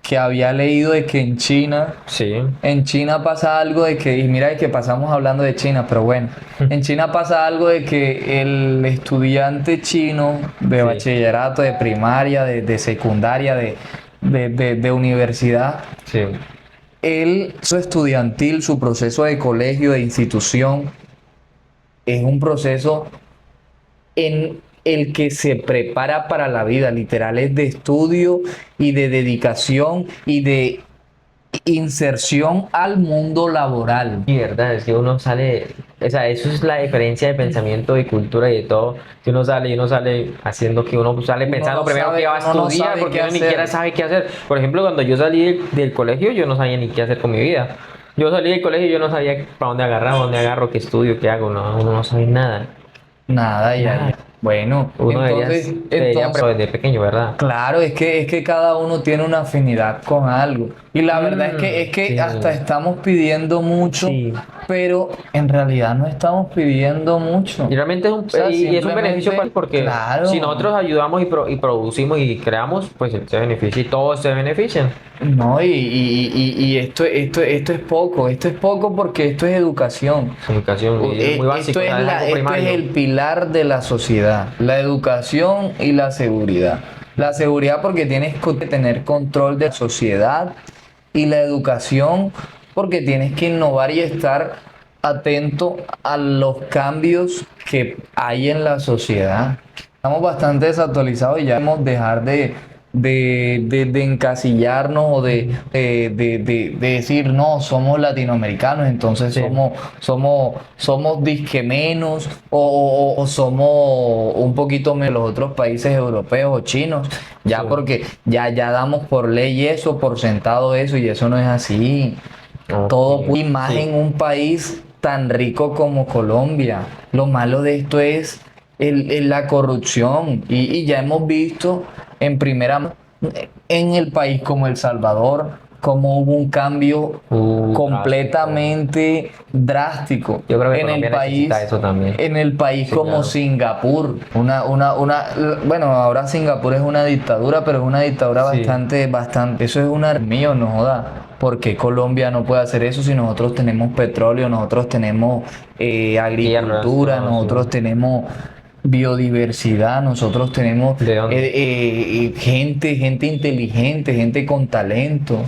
que había leído de que Sí. en China pasa algo de que, y mira de que pasamos hablando de China, pero bueno, en China pasa algo de que el estudiante chino de Sí. bachillerato, de primaria, de secundaria, de universidad, Sí. su estudiantil, su proceso de colegio, de institución, es un proceso en el que se prepara para la vida, literal, es de estudio y de dedicación y de inserción al mundo laboral. Y verdad, es que uno sale, o sea, eso es la diferencia de pensamiento, de cultura y de todo. Que uno sale y uno sale haciendo que uno sale Uno pensando no primero sabe- que va a uno no estudiar, sabe porque qué uno ni hacer. siquiera sabe qué hacer. Por ejemplo, cuando yo salí del colegio, yo no sabía ni qué hacer con mi vida. Yo salí del colegio y yo no sabía para dónde agarrar, dónde agarro, qué estudio, qué hago. No, uno no sabe nada. Nada, ya, Nada. ya. Bueno, Uno debería entonces, desde pequeño, ¿verdad? claro, es que cada uno tiene una afinidad con algo. Y la verdad es que Sí. hasta estamos pidiendo mucho, Sí. pero en realidad no estamos pidiendo mucho. Y realmente O sea, y es un simplemente, beneficio para porque claro. si nosotros ayudamos y producimos y creamos, pues él se beneficia y todos se benefician. No, y esto es poco porque esto es educación. Educación y es muy básico, Esto es, o sea, es algo esto es primario. el pilar de la sociedad, la educación y la seguridad. La seguridad porque tienes que tener control de la sociedad y la educación porque tienes que innovar y estar atento a los cambios que hay en la sociedad. Estamos bastante desactualizados y ya debemos dejar de encasillarnos o de decir, no, somos latinoamericanos, entonces Sí. somos disque menos o somos un poquito menos los otros países europeos o chinos, ya Sí. porque ya damos por ley eso, por sentado eso y eso no es así. Ok, Todo y más sí. en un país tan rico como Colombia. Lo malo de esto es la corrupción y ya hemos visto en primera mano en el país como El Salvador cómo hubo un cambio completamente drástico. Yo creo que en el Colombia país necesita eso también. en el país Sí, como claro. Singapur, bueno, ahora Singapur es una dictadura, pero es una dictadura Sí. bastante, eso es una mío, no joda. ¿Por qué Colombia no puede hacer eso si nosotros tenemos petróleo, nosotros tenemos agricultura, Tierras, no, nosotros sí. tenemos biodiversidad, nosotros tenemos ¿De dónde? gente inteligente, gente con talento?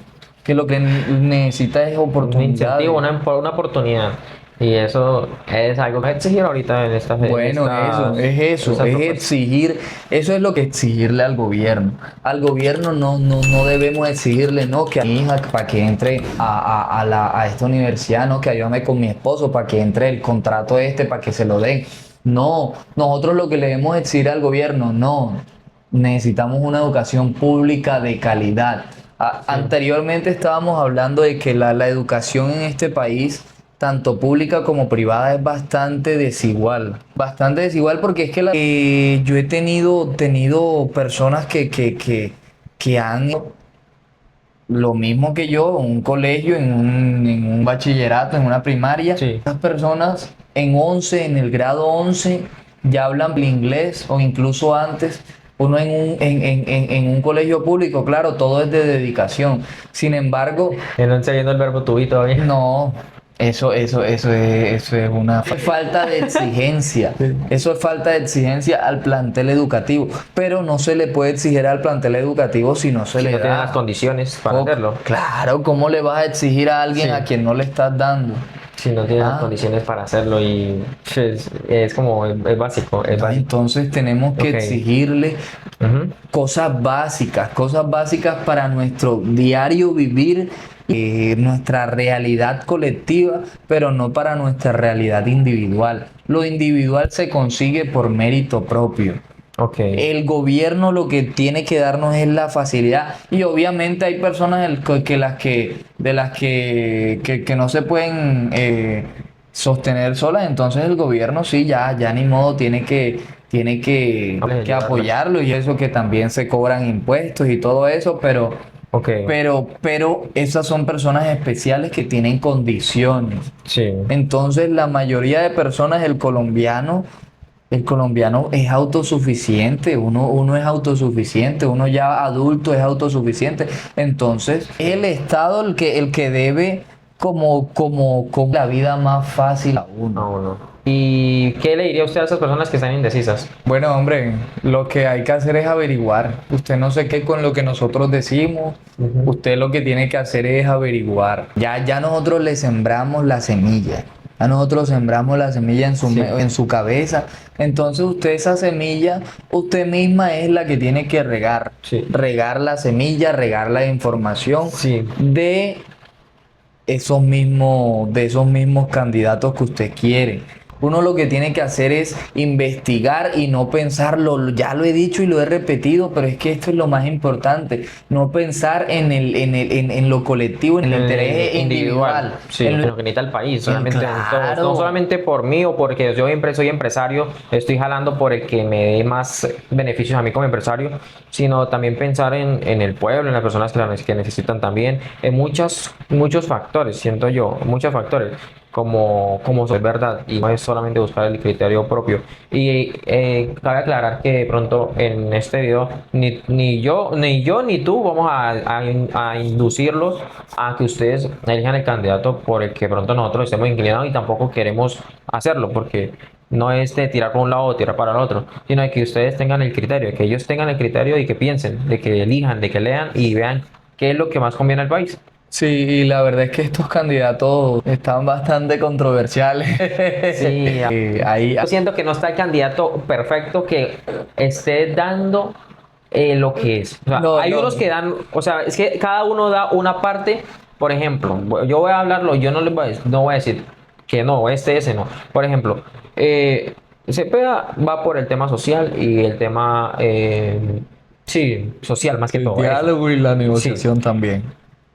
que lo que necesita es Un oportunidades. incentivo, una oportunidad. Y eso es algo que exigir ahorita en estas Bueno, eso, es exigir, eso es lo que exigirle al gobierno. Al gobierno no debemos exigirle, no, que a mi hija para que entre a esta universidad, no, que ayúdame con mi esposo para que entre el contrato para que se lo den. No, nosotros lo que le debemos exigir al gobierno, no, necesitamos una educación pública de calidad. Anteriormente estábamos hablando de que la educación en este país tanto pública como privada es bastante desigual porque es que yo he tenido personas que han lo mismo que yo, en un colegio, en un bachillerato, en una primaria. Sí. Estas personas en el grado 11 ya hablan inglés o incluso antes. Uno en un colegio público, claro, todo es de dedicación. Sin embargo, Que no está viendo el verbo to be todavía. no, eso es una falta de exigencia. Eso es falta de exigencia al plantel educativo. Pero no se le puede exigir al plantel educativo si no se Si le no tiene da. las condiciones para hacerlo. Claro, ¿cómo le vas a exigir a alguien Sí. a quien no le estás dando? Si no tiene las Ah. condiciones para hacerlo y es como, es básico. Es básico. Entonces tenemos que Ok. exigirle Ujú. cosas básicas para nuestro diario vivir, nuestra realidad colectiva, pero no para nuestra realidad individual. Lo individual se consigue por mérito propio. Ok. El gobierno lo que tiene que darnos es la facilidad y obviamente hay personas de las que no se pueden sostener solas, entonces el gobierno sí ya ni modo tiene que Ayudarlas. apoyarlo y eso que también se cobran impuestos y todo eso, Ok. pero esas son personas especiales que tienen condiciones. Sí. Entonces la mayoría de personas, el colombiano es autosuficiente, uno es autosuficiente, uno ya adulto es autosuficiente. Entonces, el Estado el que debe como la vida más fácil a uno. No, no. ¿Y qué le diría usted a esas personas que están indecisas? Bueno, hombre, lo que hay que hacer es averiguar. Usted no se quede con lo que nosotros decimos. Ujú. Usted lo que tiene que hacer es averiguar. Ya nosotros le sembramos la semilla. Ya nosotros sembramos la semilla Sí. en su cabeza. Entonces usted esa semilla, usted misma es la que tiene que regar. Sí. Regar la semilla, regar la información Sí. de esos mismos candidatos que usted quiere. Uno lo que tiene que hacer es investigar y no pensarlo, ya lo he dicho y lo he repetido, pero es que esto es lo más importante, no pensar en lo colectivo, en el interés individual. Sí, en lo que necesita el país, solamente Claro. no solamente por mí o porque yo soy empresario, estoy jalando por el que me dé más beneficios a mí como empresario, sino también pensar en el pueblo, en las personas que necesitan también, en muchos factores, siento yo, muchos factores. Como soy verdad y no es solamente buscar el criterio propio y cabe aclarar que de pronto en este video ni yo ni tú vamos a inducirlos a que ustedes elijan el candidato por el que de pronto nosotros estemos inclinados y tampoco queremos hacerlo porque no es de tirar por un lado o tirar para el otro, sino de que ustedes tengan el criterio, que ellos tengan el criterio y que piensen, de que elijan, de que lean y vean qué es lo que más conviene al país. Sí, y la verdad es que estos candidatos están bastante controversiales. Sí, Ahí, yo siento que no está el candidato perfecto que esté dando lo que es. O sea, No, hay no. unos que dan, o sea, es que cada uno da una parte. Por ejemplo, yo voy a hablarlo, yo no voy a decir que no, ese no. Por ejemplo, Cepeda va por el tema social y el tema, sí, social más que el todo. eso. diálogo y la negociación también.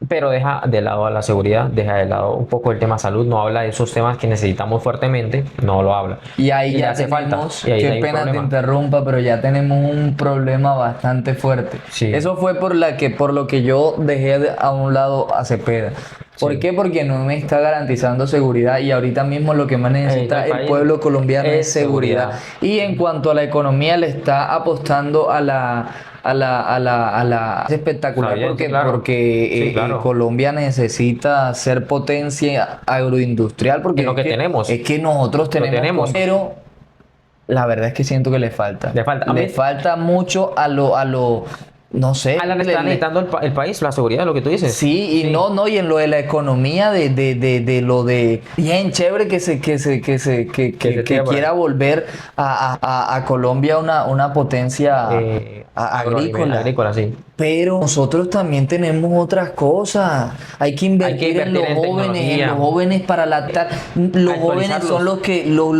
Pero deja de lado a la seguridad, deja de lado un poco el tema salud, no habla de esos temas que necesitamos fuertemente, no lo habla. Y ahí Y le ya hace falta, tenemos, y ahí qué hay un pena te problema. interrumpa, pero ya tenemos un problema bastante fuerte. Sí. Eso fue por lo que yo dejé a un lado a Cepeda. ¿Por Sí. qué? Porque no me está garantizando seguridad y ahorita mismo lo que más necesita el el país pueblo colombiano es es seguridad. Y en cuanto a la economía le está apostando es espectacular Está bien, porque, sí, claro. porque Sí, claro. Colombia necesita ser potencia agroindustrial porque Es lo que tenemos. es que nosotros tenemos, pero la verdad es que siento que le falta. Le falta. A mí- Le falta mucho no sé. A la que está necesitando el país, la seguridad, lo que tú dices. Sí, y no, y en lo de la economía, de lo de bien chévere que tira por ahí. quiera volver a Colombia una potencia agrícola. Agrícola, sí. Pero nosotros también tenemos otras cosas. Hay que invertir en los invertir en jóvenes, tecnología. para la los jóvenes Actualizarlos. son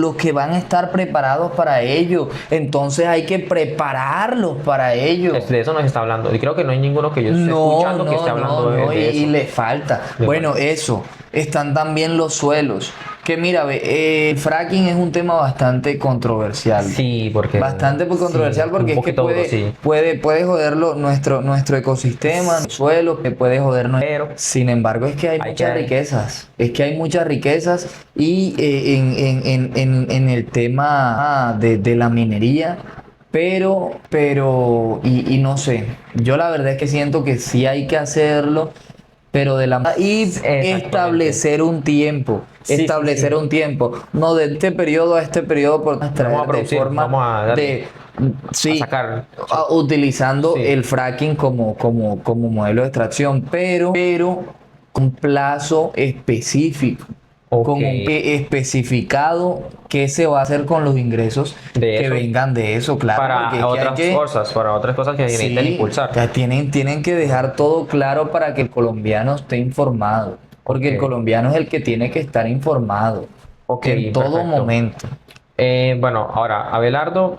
los que van a estar preparados para ello. Entonces hay que prepararlos para ello. De eso nos está hablando. Y creo que no hay ninguno que yo esté escuchando que esté hablando de y eso. le falta. Le Bueno, eso. Están también los suelos. Que mira, el fracking es un tema bastante controversial. Sí, porque. Bastante controversial sí, porque un es que poquito duro, sí. puede joderlo nuestro ecosistema, suelo, que puede jodernos. Pero Sin embargo, es que hay muchas riquezas. Es que hay muchas riquezas y en el tema de la minería. Y no sé, yo la verdad es que siento que sí hay que hacerlo, pero y establecer un tiempo, Sí, sí. un tiempo, no de este periodo a este periodo por Vamos a extraer de producir, forma vamos a darle, de a sí, sacar. utilizando Sí. el fracking como modelo de extracción, pero con plazo específico, Ok. con un especificado qué se va a hacer con los ingresos De que eso. vengan de eso, claro, porque Para otras cosas que necesitan impulsar. ya tienen que dejar todo claro para que el colombiano esté informado, porque el Ok. colombiano es el que tiene que estar informado Ok, en todo perfecto. momento. Bueno, ahora, Abelardo,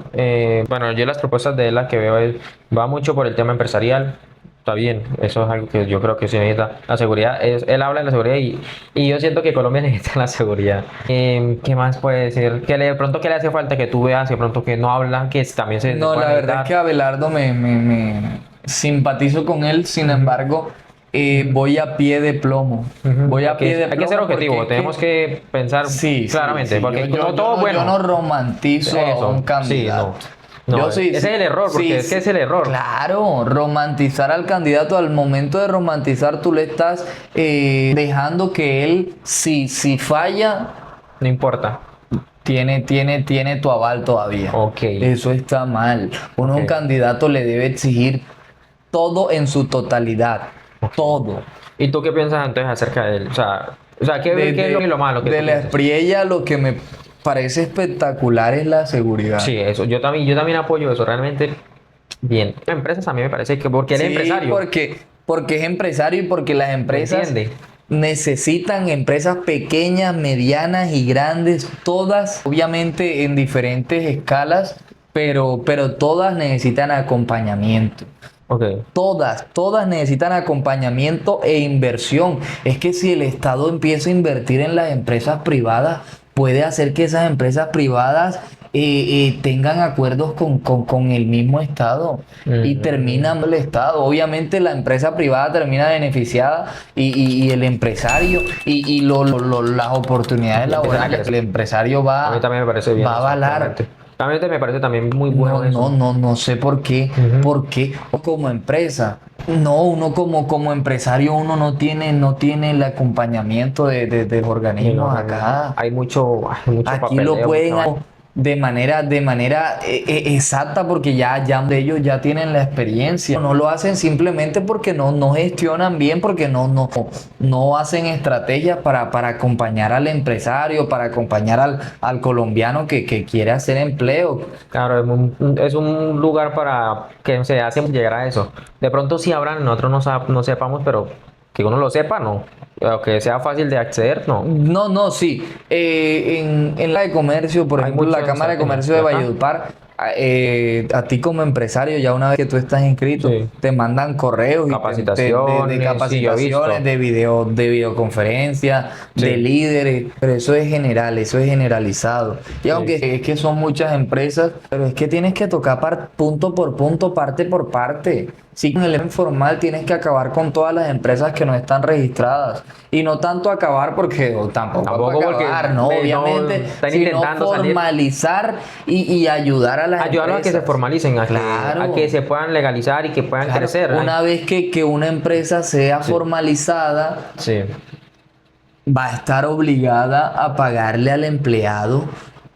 bueno, yo las propuestas de él, las que veo, va mucho por el tema empresarial. Está bien, eso es algo que yo creo que sí necesita. La seguridad, él habla de la seguridad y yo siento que Colombia necesita la seguridad. ¿Qué más puede decir? De pronto que le hace falta que tú veas, de pronto que no habla, que también se No, pueda la verdad es necesitar. que Abelardo me simpatizo con él, sin embargo, voy a pie de plomo. Ujú, Voy a ok, pie de hay que ser plomo porque objetivo, es tenemos que pensar sí, claramente, sí, porque yo como todo no, bueno. yo no romantizo a Eso, un sí, candidato. no. Yo sí, Ese sí, es el error, porque sí, es que sí. es el error. Claro, romantizar al candidato, al momento de romantizar, tú le estás dejando que él, si falla, No importa. tiene tu aval todavía. Ok. Eso está mal. Uno a un Ok. candidato le debe exigir todo en su totalidad. Todo. ¿Y tú qué piensas entonces acerca de él? O sea, ¿qué es lo malo que de tú la piensas? Espriella, lo que me parece espectacular es la seguridad. Sí, eso. Yo también apoyo eso. Realmente, bien. Empresas a mí me parece que porque él es Sí, empresario. porque es empresario y porque las ¿Me empresas entiende? necesitan empresas pequeñas, medianas y grandes, todas obviamente en diferentes escalas, pero todas necesitan acompañamiento. Ok. Todas necesitan acompañamiento e inversión. Es que si el Estado empieza a invertir en las empresas privadas, puede hacer que esas empresas privadas tengan acuerdos con el mismo Estado y terminan el Estado. Obviamente la empresa privada termina beneficiada y el empresario las oportunidades Y empiezan a laborales, crecer. el empresario A mí también me parece bien. va a eso, avalar. realmente. Realmente me parece también muy bueno eso. No sé por qué. Ujú. ¿Por qué? Como empresa. No, uno como empresario, uno no tiene el acompañamiento de los organismos acá. Hay mucho Aquí lo papeleo, pueden mucha vaina. de manera exacta porque ya de ellos ya tienen la experiencia. No lo hacen simplemente porque no gestionan bien, porque no hacen estrategias para acompañar al empresario, para acompañar al colombiano que quiere hacer empleo. Claro, es un lugar para que se hace llegar a eso. De pronto sí habrán, nosotros no sepamos, pero que uno lo sepa, no. O que sea fácil de acceder, no. No, sí. En la de comercio, por Hay ejemplo, mucho la en Cámara de Sartén, Comercio de ¿verdad? Valledupar, a ti como empresario, ya una vez que tú estás inscrito, Sí. te mandan correos de Capacitaciones, sí, yo he capacitaciones, visto. de videoconferencia, Sí. de líderes, pero eso es general, eso es generalizado. Y aunque es que son muchas empresas, pero es que tienes que tocar punto por punto, parte por parte. Si con el informal tienes que acabar con todas las empresas que no están registradas. Y no tanto acabar porque, o tampoco porque acabar, no, obviamente, están sino intentando salir. formalizar y ayudar a las Ayudarlos a que se empresas. formalicen, a Claro. que se puedan legalizar y que puedan Claro, crecer. una vez que una empresa sea formalizada, Sí. va a estar obligada a pagarle al empleado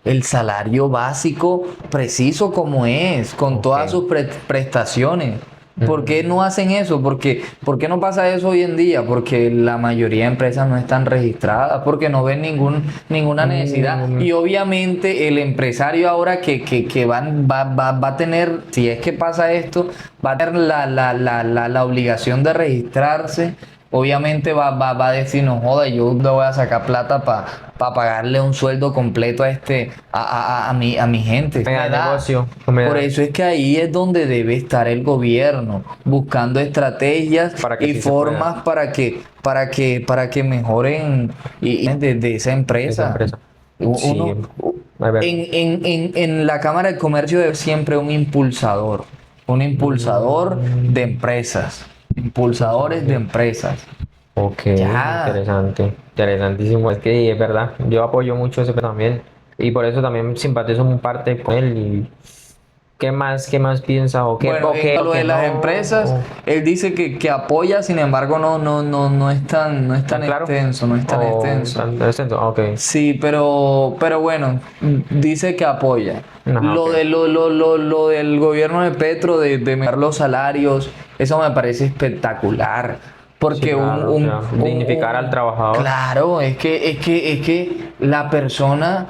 el salario básico preciso como es, con todas sus prestaciones. ¿Por qué no hacen eso? ¿Por qué no pasa eso hoy en día? Porque la mayoría de empresas no están registradas, porque no ven ninguna necesidad. Y obviamente el empresario ahora que va a tener, si es que pasa esto, va a tener la obligación de registrarse. Obviamente va a decir, no joda, yo le voy a sacar plata para pagarle un sueldo completo a mi gente. Mega ¿Verdad? negocio. Por eso es que ahí es donde debe estar el gobierno, buscando estrategias Para que y sí se formas para que mejoren desde esa esa empresa. empresa. Sí, Uno, a ver. en la Cámara de Comercio debe siempre un impulsador de empresas, impulsadores de empresas. Ok, Ya. interesante, interesantísimo. Es que es verdad, yo apoyo mucho ese también y por eso también simpatizo en parte con él. ¿Y qué más piensa o qué, Bueno, en lo o de qué las no? empresas, él dice que apoya, sin embargo, no es tan ¿Claro? extenso, no es tan ¿O extenso. tan extenso? Ok. Sí, pero bueno, dice que apoya. Ajá, ok. Lo del gobierno de Petro de mejorar los salarios, eso me parece espectacular. Sí, Porque claro, o sea, dignificar al trabajador. claro, es que la persona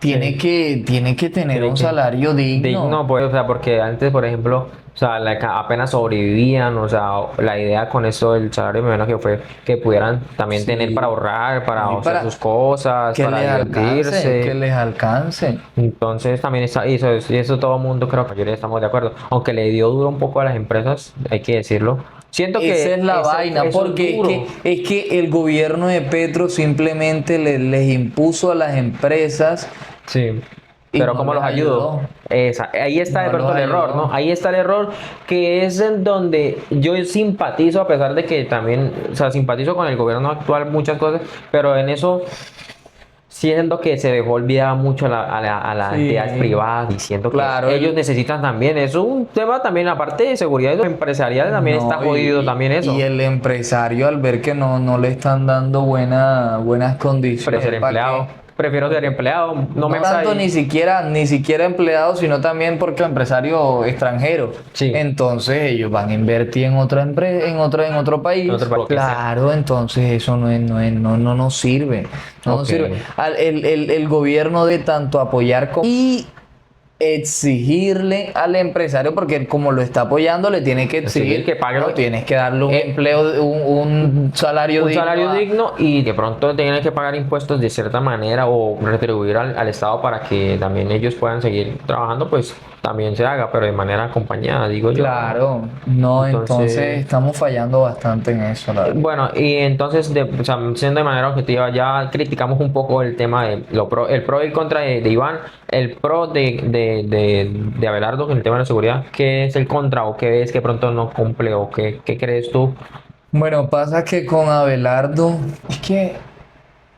tiene Sí. que tener Tiene un que salario digno. digno, pues, o sea, porque antes, por ejemplo, o sea, apenas sobrevivían, o sea, la idea con eso del salario mínimo que fue que pudieran también tener para Sí. ahorrar, para Y hacer para sus cosas, que para que divertirse. les alcance. Entonces también está, y eso todo el mundo creo que la mayoría estamos de acuerdo. Aunque le dio duro un poco a las empresas, hay que decirlo. Siento Esa es que la eso, vaina, eso es porque es duro. que el gobierno de Petro simplemente les impuso a las empresas Sí. y Pero no ¿cómo les los ayudo? ayudó. Ahí está de No los pronto el error, ¿no? ayudó. Ahí está el error que es en donde yo simpatizo, a pesar de que también, o sea, simpatizo con el gobierno actual muchas cosas, pero en eso siento que se dejó olvidar mucho a las entidades Sí, privadas diciendo que claro, ellos necesitan también. Eso es un tema también, aparte de seguridad y los empresariales, también está no, jodido también y eso. el empresario al ver que no le están dando buenas Pero condiciones, ser ¿para empleado, qué? prefiero ser empleado, no me No vas tanto ahí. ni siquiera empleados, sino también porque empresario extranjero. Sí, Entonces ellos van a invertir en otra empresa, en otro en país. otro país, lo que sea. Claro, entonces eso no nos sirve. No nos Ok. sirve. El gobierno de tanto apoyar y exigirle al empresario, porque como lo está apoyando, le tiene que Exigir exigir, que pague no, tienes que darle un eh, empleo, un salario un digno salario digno y de pronto tienen que pagar impuestos de cierta manera o retribuir al Estado para que también ellos puedan seguir trabajando, pues también se haga, pero de manera acompañada, digo yo, ¿no? Claro, no, entonces Entonces, estamos fallando bastante en eso, la verdad. bueno, y entonces, o sea, siendo de manera objetiva, ya criticamos un poco el tema de el pro y el contra de Iván, el pro de Abelardo en el tema de la seguridad. ¿Qué es el contra o qué ves que pronto no cumple o qué crees tú? Bueno, pasa que con Abelardo, es que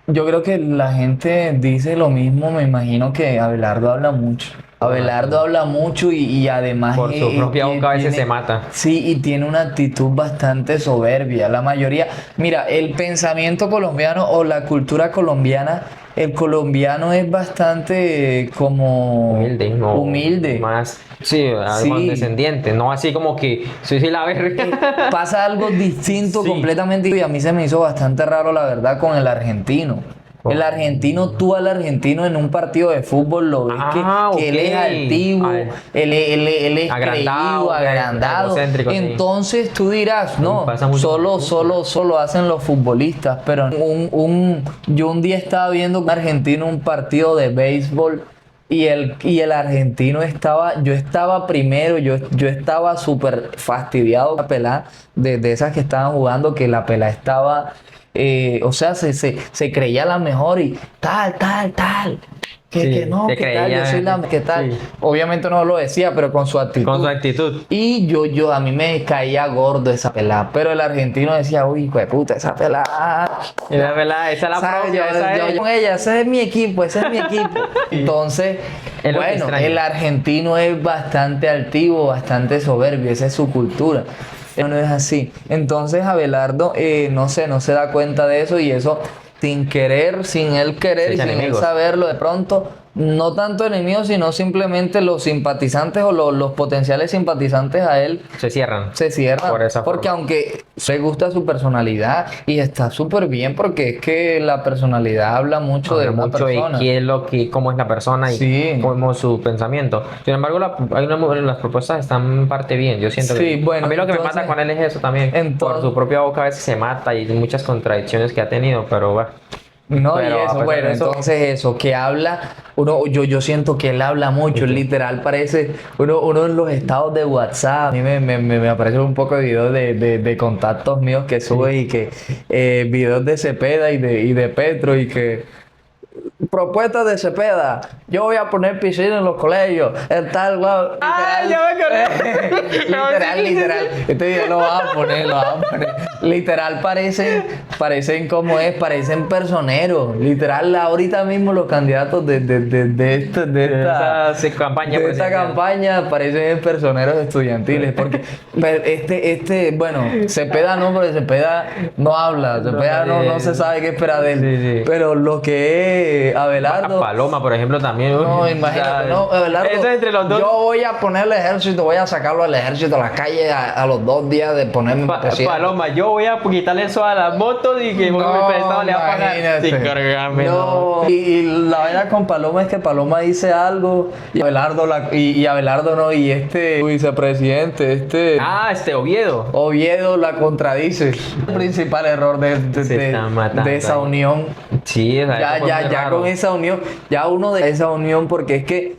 yo creo que la gente dice lo mismo, me imagino que Abelardo habla mucho. Abelardo habla mucho y además Por su propia boca a veces se tiene, mata. sí, y tiene una actitud bastante soberbia. La mayoría, mira, el pensamiento colombiano o la cultura colombiana, el colombiano es bastante como Humilde, no humilde. más, sí, algo Sí, condescendiente, no así como que soy la verga. pasa algo distinto Sí. completamente y a mí se me hizo bastante raro la verdad con el argentino. El argentino, tú al argentino en un partido de fútbol lo ves Ah, que ok. él es altivo, él es creído, Agrandado, agrandado. egocéntrico, sí. Entonces tú dirás, no, Pasa mucho con el fútbol. solo hacen los futbolistas. Pero yo un día estaba viendo con un argentino un partido de béisbol y el argentino yo estaba primero, yo estaba súper fastidiado con la pelada de esas que estaban jugando, que la pelada estaba, o sea, se creía la mejor y tal, que Sí, no, te que tal, yo soy creía. que tal. Sí, Obviamente no lo decía, pero con su con su actitud. actitud. Y a mí me caía gordo esa pelada, pero el argentino decía, uy, hijo de puta, esa pelada. Y la verdad, esa es la ¿Sabes? propia, esa Yo es. con ella, ese es mi equipo, ese es mi equipo. Entonces, Es lo que bueno, extraña. el argentino es bastante altivo, bastante soberbio, esa es su cultura. Eso no es así. Entonces, Abelardo, no sé, no se da cuenta de eso y eso sin querer, sin él querer Se y echan sin él enemigos. saberlo, de pronto no tanto enemigos, sino simplemente los simpatizantes o los potenciales simpatizantes a él Se cierran. se cierran. Por esa Porque forma. aunque se gusta su personalidad y está súper bien, porque es que la personalidad habla mucho de Habla una mucho de persona. qué es lo que, cómo es la persona y Sí. cómo es su pensamiento. Sin embargo, las propuestas están en parte bien. Yo siento Sí, que bueno, a mí lo que me entonces- mata con él es eso también. Por su Entonces, propia boca a veces se mata y muchas contradicciones que ha tenido, pero bueno. no, y Pero a eso, pesar bueno, de eso, entonces eso, que habla, yo siento que él habla mucho, mucho. literal, parece uno en los estados de WhatsApp, a mí me aparecen un poco de videos de contactos míos que sube y que videos de Cepeda y de Petro y que propuestas de Cepeda, yo voy a poner piscina en los colegios, el tal, guau, ¡Ay, literal, ya me acordé! literal, este video lo vas a poner, literal parecen como es, parecen personeros, literal, ahorita mismo los candidatos Esa campaña de esta presidencial. campaña parecen personeros estudiantiles, porque pero bueno, Cepeda no, porque Cepeda no habla, Cepeda no se sabe qué espera de él, Sí, sí. pero lo que es Abelardo, Paloma, por ejemplo, también. no, o imagínate, sea, no, Abelardo, eso entre los dos. yo voy a poner el ejército, voy a sacarlo al ejército a la calle a los 2 días de ponerme presidente. Paloma, yo voy a quitarle eso a las motos y que el Estado le va a pagar. imagínate. Sin cargarme, no. No. Y la vaina con Paloma es que Paloma dice algo y Abelardo, y Abelardo no, y este vicepresidente, Ah, Oviedo. Oviedo la contradice. El principal error Se están matando de esa ahí. unión. Sí, o sea, eso fue muy Ya raro. con esa unión, ya uno de esa unión, porque es que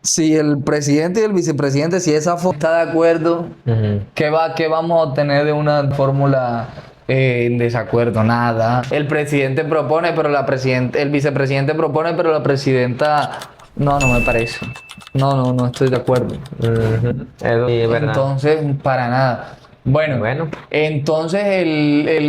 si el presidente y el vicepresidente, si esa está de acuerdo, Ujú. ¿qué vamos a obtener de una fórmula en desacuerdo? Nada. El presidente propone, pero el vicepresidente propone, pero la presidenta, no me parece. No estoy de acuerdo. Ujú. Eso sí es verdad. Entonces, para nada. Bueno, entonces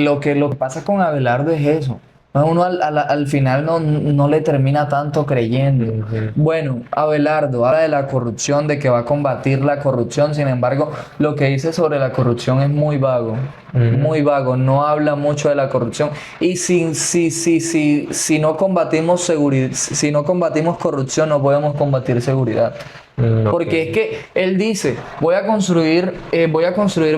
lo que pasa con Abelardo es eso. Uno al final no le termina tanto creyendo. Ujú. Bueno, Abelardo habla de la corrupción, de que va a combatir la corrupción. Sin embargo, lo que dice sobre la corrupción es muy vago. Muy vago, no habla mucho de la corrupción. Y si no combatimos si no combatimos corrupción, no podemos combatir seguridad. Porque es que él dice, voy a construir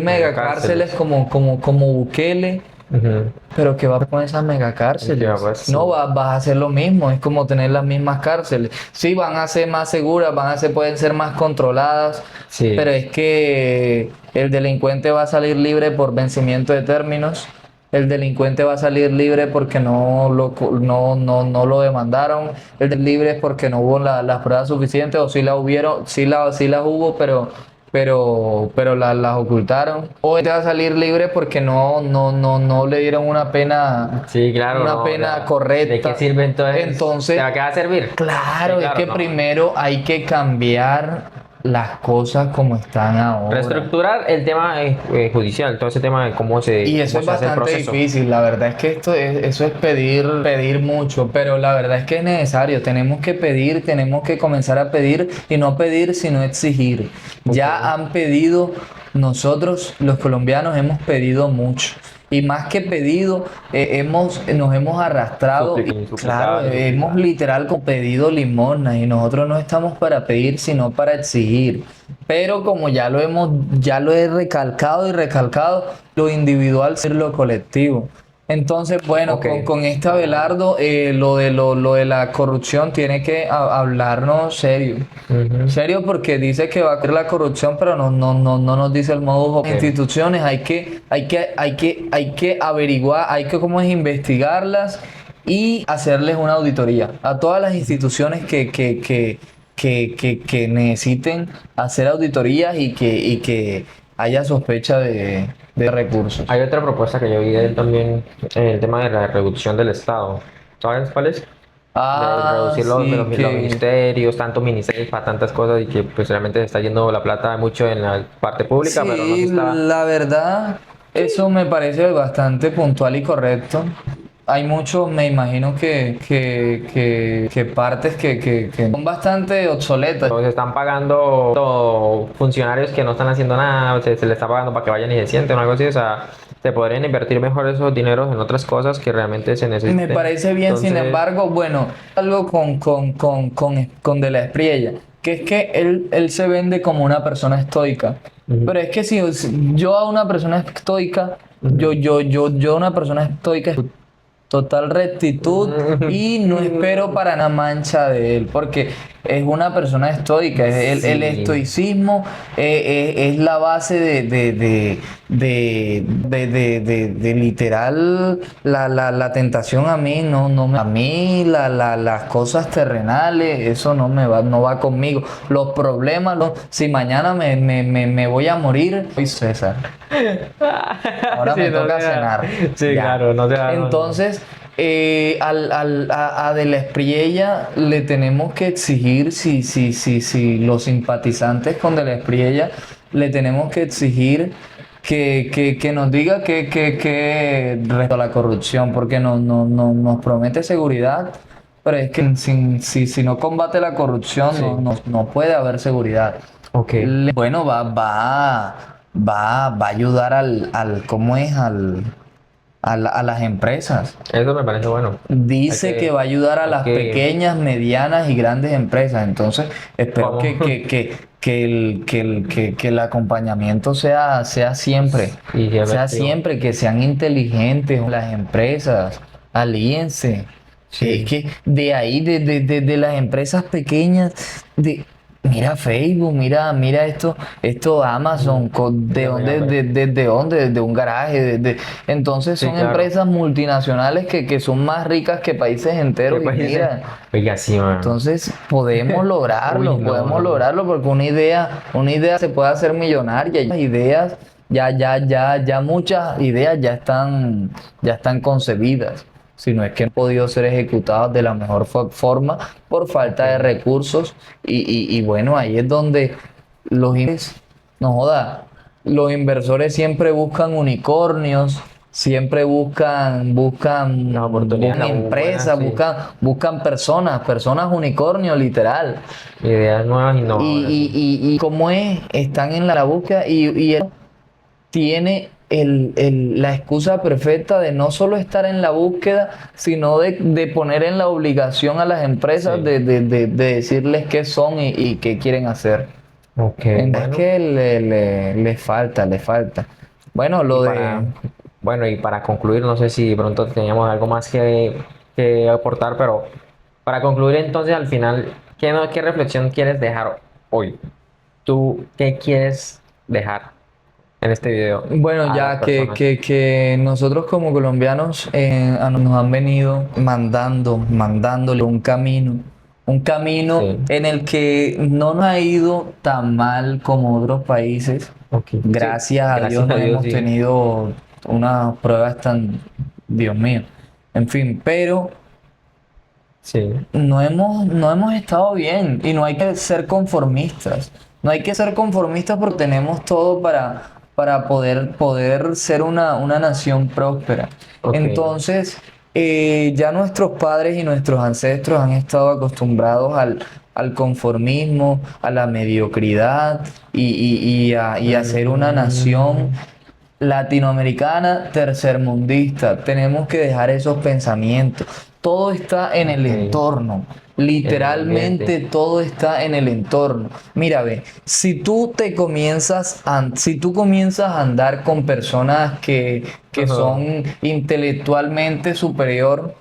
megacárceles como Bukele, Ujú. pero ¿qué va a hacer con esas megacárceles? ¿Qué va a pasar? No, vas a hacer lo mismo, es como tener las mismas cárceles. Sí, van a ser más seguras, pueden ser más controladas, Sí. pero es que el delincuente va a salir libre por vencimiento de términos. El delincuente va a salir libre porque no lo demandaron. El libre es porque no hubo las pruebas suficientes o sí las hubieron, sí las hubo, pero las ocultaron. O este va a salir libre porque no le dieron una pena, Sí, claro. una no, pena o sea, correcta. ¿de qué sirve entonces? Entonces, ¿De qué va a servir? claro, Sí, es que no. primero hay que cambiar las cosas como están ahora. Reestructurar el tema judicial, todo ese tema de cómo se, Y eso es cómo se hace el bastante proceso. difícil, la verdad es que eso es pedir mucho, pero la verdad es que es necesario, tenemos que pedir, tenemos que comenzar a pedir y no pedir sino exigir. Ya han pedido, nosotros los colombianos hemos pedido mucho. Y más que pedido, nos hemos arrastrado, Suplicado, claro, hemos literal como pedido limosna y nosotros no estamos para pedir, sino para exigir. Pero como ya lo he recalcado y recalcado, lo individual es lo colectivo. Entonces, bueno, Ok. con este Abelardo, lo de la corrupción tiene que hablarnos serio. Ujú. Serio porque dice que va a crear la corrupción, pero no nos dice el modo. Instituciones hay que averiguar, cómo es investigarlas y hacerles una auditoría a todas las instituciones que necesiten hacer auditorías y que haya sospecha de recursos. Hay otra propuesta que yo vi de él también, el tema de la reducción del Estado. ¿Sabes cuál es? De reducir los ministerios, tantos ministerios para tantas cosas y que pues realmente se está yendo la plata mucho en la parte pública, pero no se Sí, está... la verdad, eso me parece bastante puntual y correcto. Hay muchos, me imagino que partes que son bastante obsoletas. Se están pagando funcionarios que no están haciendo nada, se les está pagando para que vayan y se sienten o algo así, o sea, se podrían invertir mejor esos dineros en otras cosas que realmente se Me necesiten. parece bien, sin Entonces, embargo, bueno, algo con De la Espriella, que es que él se vende como una persona estoica. ujú, Pero es que si yo a una persona estoica, ujú, yo a una persona estoica total rectitud y no espero para nada mancha de él, porque es una persona estoica. El sí, estoicismo es la base de literal la tentación a mí a mí las cosas terrenales, eso no va conmigo. Los problemas, si mañana me voy a morir, soy César. Ahora sí, me no toca sea, cenar. sí, Ya. claro, no sea, Entonces, a De la Espriella le tenemos que exigir, si los simpatizantes con De la Espriella, le tenemos que exigir que nos diga que respecto a la corrupción, porque nos promete seguridad, pero es que si no combate la corrupción, sí, no puede haber seguridad. ok, Bueno, va a ayudar ¿cómo es? A las empresas. eso me parece bueno. Dice que va a ayudar a Hay las que, pequeñas, medianas y grandes empresas. Entonces, espero ¿cómo? que el acompañamiento sea siempre, Y qué sea efectivo, siempre, que sean inteligentes las empresas, alíense. Es sí, que de ahí, de las empresas pequeñas, mira Facebook, mira esto Amazon, ¿de mira, mira, dónde, ve. de dónde? Desde un garaje, entonces Sí, son claro, empresas multinacionales que son más ricas que países ¿qué enteros y país es? mira, Oiga, sí, man, entonces uy, no, podemos no, lograrlo porque una idea se puede hacer millonaria, y las ideas, ya muchas ideas ya están concebidas, sino es que han podido ser ejecutadas de la mejor forma por ok, falta de recursos y bueno, ahí es donde no joda, los inversores siempre buscan unicornios, siempre las oportunidades, las buenas, empresas, sí, buscan personas unicornio, literal. ideas nuevas, innovadoras, sí, Y como están en la búsqueda y él tiene la excusa perfecta de no solo estar en la búsqueda, sino de poner en la obligación a las empresas sí, de decirles qué son y qué quieren hacer. ok, Es bueno, que le falta, le falta. Bueno, y lo de... bueno, y para concluir, no sé si de pronto teníamos algo más que aportar, pero para concluir entonces al final, ¿qué reflexión quieres dejar hoy? ¿Tú qué quieres dejar en este video Bueno, a las ya personas? que nosotros como colombianos nos han venido mandándole un camino Sí, en el que no nos ha ido tan mal como otros países. ok, sí, Gracias a Dios gracias a no Dios, hemos sí, tenido unas pruebas tan, Dios mío. En fin, pero sí, no hemos estado bien y no hay que ser conformistas. No hay que ser conformistas porque tenemos todo para poder ser una nación próspera. ok, Entonces, ya nuestros padres y nuestros ancestros han estado acostumbrados al conformismo, a la mediocridad y a ser una nación mm, latinoamericana tercermundista. Tenemos que dejar esos pensamientos. Todo está en el ok, entorno. en el ambiente, Literalmente todo está en el entorno. Mira, ve, si tú comienzas a andar con personas que ajá, son intelectualmente superior,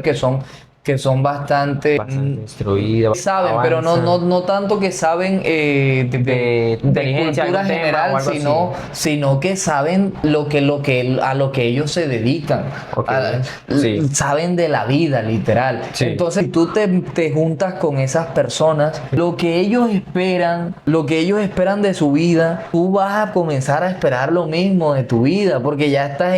que son bastante bastante instruida, saben, pero avanzan no tanto que saben de de inteligencia, cultura algún tema o general, algo así, sino que saben a lo que ellos se dedican. ok, sí, Saben de la vida, literal. sí, Entonces, si tú te juntas con esas personas, lo que ellos esperan de su vida, tú vas a comenzar a esperar lo mismo de tu vida, porque ya estás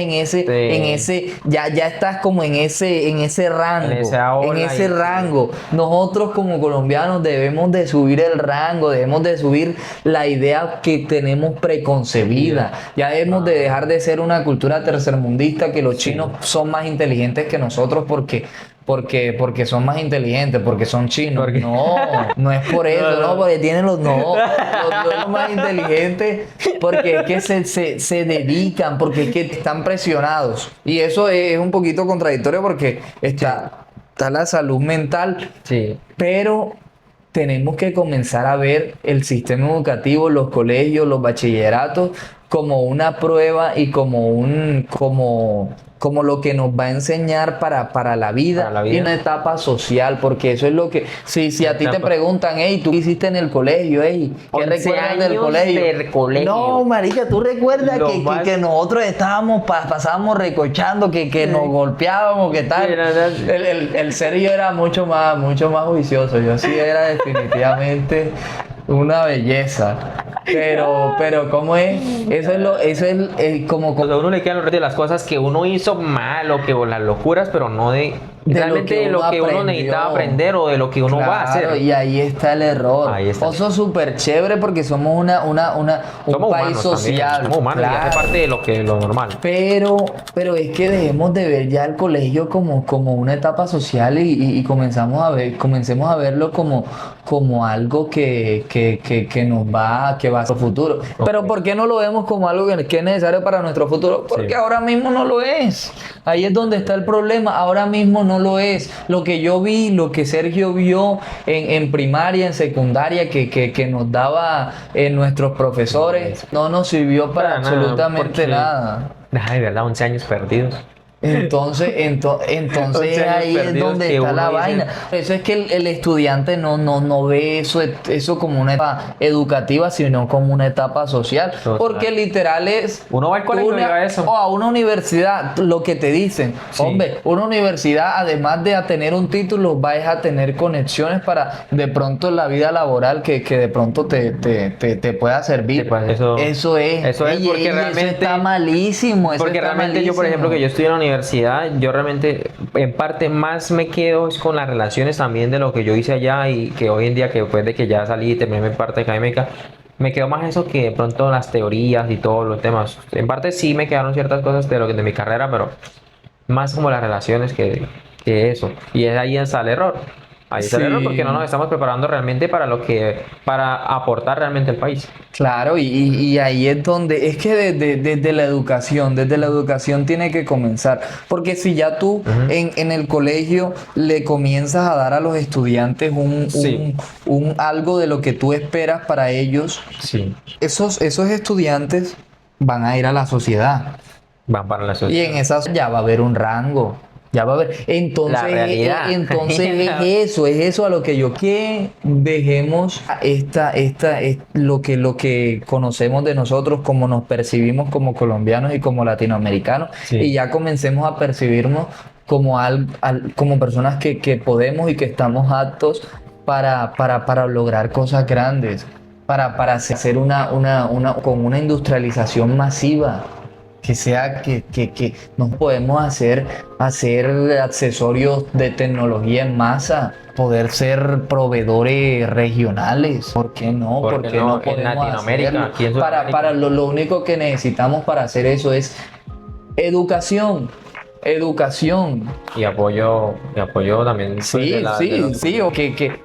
sí, ya estás como en ese en rango, esa en ola ese y sí, rango. Nosotros como colombianos debemos de subir el rango, debemos de subir la idea que tenemos preconcebida. vida, Ya debemos de ah, dejar de ser una cultura tercermundista, que los chinos sí, son más inteligentes que nosotros porque son más inteligentes, porque son chinos. Porque- No, no es por eso, no, porque tienen los más inteligentes, porque es que se dedican, porque es que están presionados. Y eso es un poquito contradictorio porque está la salud mental, Sí. pero tenemos que comenzar a ver el sistema educativo, los colegios, los bachilleratos, como una prueba y como lo que nos va a enseñar para la vida, Para la y vida. una etapa social, porque eso es lo que, si a ti te Etapa. preguntan, hey, ¿tú qué hiciste en el colegio? Hey, ¿qué 11 recuerdas del años colegio? del colegio. No, marica, ¿tú recuerdas Lo que más- nosotros estábamos, pasábamos recochando, que nos golpeábamos, que tal? Sí, no, no. El Sergio era mucho más juicioso. Yo sí era definitivamente una belleza. Pero ¿cómo es? Eso es como A uno le quedan los retos de las cosas que uno hizo mal o que o las locuras, pero no de de realmente de lo que uno aprendió. necesitaba aprender o de lo que uno va a Claro, hacer. y ahí está el error. Ahí está. Eso es súper chévere porque somos un Somos país humanos social. también, somos humanos y claro. hace parte de lo normal. Pero es que dejemos de ver ya el colegio como una etapa social y comencemos a verlo como algo que va a su futuro. Pero ¿por qué no lo vemos como algo que es necesario para nuestro futuro? Porque Sí. ahora mismo no lo es. Ahí es donde está el problema. Ahora mismo no lo es. Lo que yo vi, lo que Sergio vio en primaria, en secundaria, que nos daba nuestros profesores, no nos sirvió para Para nada, absolutamente porque- nada. Ay, de verdad, 11 años perdidos. Entonces 11 años ahí es perdidos donde que está uno la dice- vaina. Por eso es que el estudiante no ve eso como una etapa educativa, sino como una etapa social. Total. Porque literal es Uno va al colegio y va a eso. o a una universidad, lo que te dicen. Sí. Hombre, una universidad, además de a tener un título, vas a tener conexiones para de pronto en la vida laboral que de pronto te pueda servir. Sí, pues, eso es porque eso realmente- está malísimo. Eso Porque está realmente yo, por ejemplo, malísimo. que yo estoy en la universidad, yo realmente en parte más me quedo es con las relaciones también de lo que yo hice allá y que hoy en día, que después de que ya salí y terminé mi parte académica, me quedo más eso que de pronto las teorías y todos los temas. En parte sí me quedaron ciertas cosas de lo que de mi carrera, pero más como las relaciones que eso. Y es ahí está el error. Ahí está el error Sí. porque no nos estamos preparando realmente para aportar realmente al país. Claro, y ahí es donde, es que desde la educación tiene que comenzar, porque si ya tú Ujú. en el colegio le comienzas a dar a los estudiantes Sí. un algo de lo que tú esperas para ellos, Sí, esos estudiantes van a ir a la sociedad, van para la y sociedad. en esa ya va a haber un rango. Ya va a haber. Entonces, La realidad. es eso a lo que yo que dejemos lo que conocemos de nosotros, como nos percibimos como colombianos y como latinoamericanos, Sí. y ya comencemos a percibirnos como como personas que podemos y que estamos aptos para lograr cosas grandes, para hacer con una industrialización masiva. Que sea que nos podemos hacer accesorios de tecnología en masa, poder ser proveedores regionales. ¿Por qué no? ¿Por qué no? En Latinoamérica, hacerlo? aquí en Sudamérica. Para lo único que necesitamos para hacer eso es educación. Educación. Y apoyo también. pues, Sí, de sí, los- sí,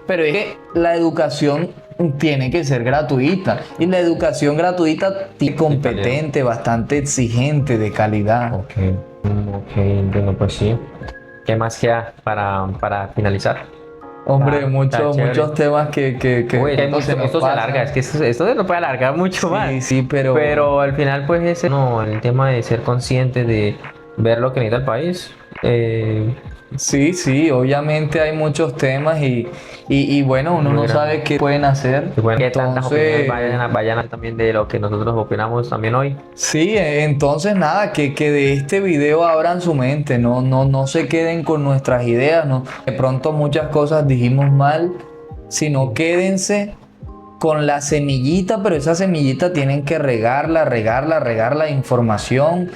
pero es que la educación tiene que ser gratuita, y la educación gratuita tiene competente, bastante exigente, de calidad. Ok, ok, entiendo, pues sí. ¿Qué más queda para finalizar? Hombre, Está muchos chévere. temas que Uy, hay esto mucho- se nos esto se pasa. alarga, es que esto se nos puede alargar mucho más. Sí, sí, Pero al final, pues, ese, no, el tema de ser consciente de ver lo que necesita el país. sí, sí, obviamente hay muchos temas y bueno, uno Muy no grande. sabe qué pueden hacer. Y bueno, que tantas opiniones Entonces, vayan a también de lo que nosotros opinamos también hoy. sí, entonces nada, que de este video abran su mente, no se queden con nuestras ideas, no. De pronto muchas cosas dijimos mal, sino quédense con la semillita, pero esa semillita tienen que regarla de información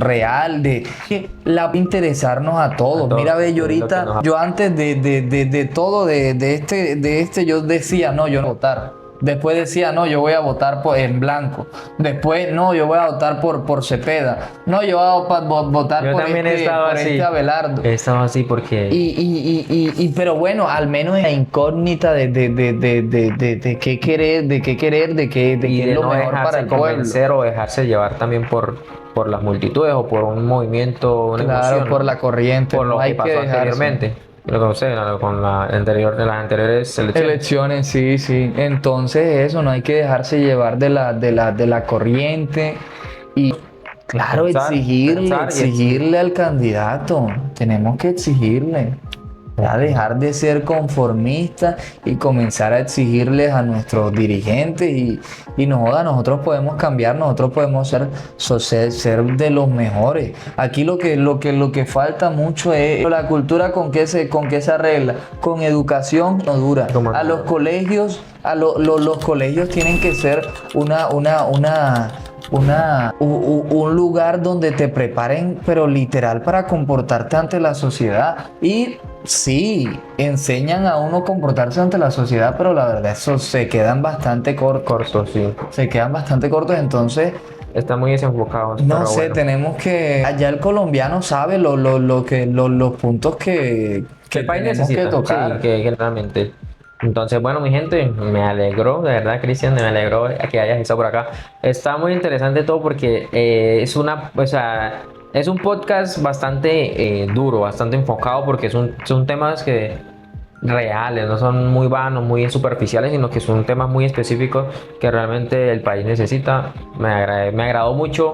real, que la va a interesarnos a todos. A todos, Mira, ve, yo es lo que ahorita, nos- yo antes de todo, de este, yo decía, no, yo no voy a votar. Después decía, no, yo voy a votar en blanco. Después, no, yo voy a votar por Cepeda. No, yo voy a votar Yo por también he estado por así. este Abelardo. He estado así porque... Pero bueno, al menos la incógnita de qué querer, de y qué es de lo no mejor para dejarse el pueblo. convencer o dejarse llevar también por las multitudes o por un movimiento, una Claro, emoción, por ¿no? la corriente, Por no lo que hay que pasó dejarse. anteriormente. Lo que usted, con la anterior, de las anteriores elecciones. Elecciones, sí, sí. Entonces eso, no hay que dejarse llevar de la corriente y claro, Pensar y exigir. exigirle al candidato. Tenemos que exigirle. Ya dejar de ser conformistas y comenzar a exigirles a nuestros dirigentes y no joda, nosotros podemos cambiar, nosotros podemos ser de los mejores. Aquí lo que falta mucho es la cultura con qué se arregla, con educación no dura. Como A los no. colegios, los colegios tienen que ser un lugar donde te preparen, pero literal para comportarte ante la sociedad. Y sí, enseñan a uno comportarse ante la sociedad, pero la verdad eso se quedan bastante cortos. Corto, sí. Se quedan bastante cortos, entonces Está muy desenfocado, no pero sé, bueno. tenemos que allá el colombiano sabe los puntos que El país tenemos que necesita, sí, tocar. que realmente. Entonces, bueno, mi gente, me alegró, de verdad, Cristian, me alegró que hayas estado por acá. Está muy interesante todo porque o sea, es un podcast bastante duro, bastante enfocado porque son temas que reales, no son muy vanos, muy superficiales, sino que son temas muy específicos que realmente el país necesita. Me agradó mucho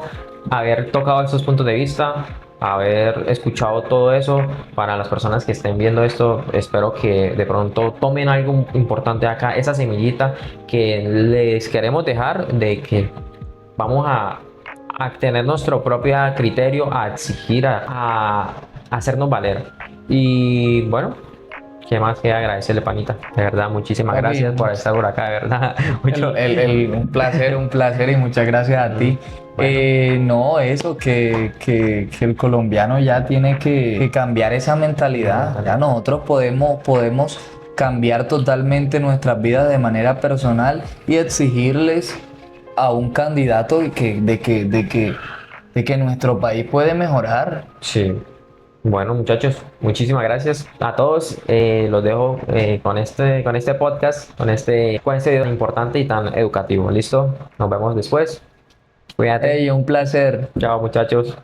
haber tocado estos puntos de vista, haber escuchado todo eso. Para las personas que estén viendo esto, espero que de pronto tomen algo importante acá, esa semillita que les queremos dejar de que vamos a tener nuestro propio criterio, a exigir, a hacernos valer. Y bueno, qué más que agradecerle, panita. De verdad, muchísimas Papi, gracias por estar por acá, de verdad. Mucho. un placer y muchas gracias a ti. Bueno. No, eso, que el colombiano ya tiene que cambiar esa mentalidad. Ya nosotros podemos cambiar totalmente nuestras vidas de manera personal y exigirles a un candidato de que nuestro país puede mejorar. Sí. Bueno, muchachos, muchísimas gracias a todos. Los dejo con este podcast, con este video importante y tan educativo. ¿Listo? Nos vemos después. Cuídate. Hey, un placer. Chao, muchachos.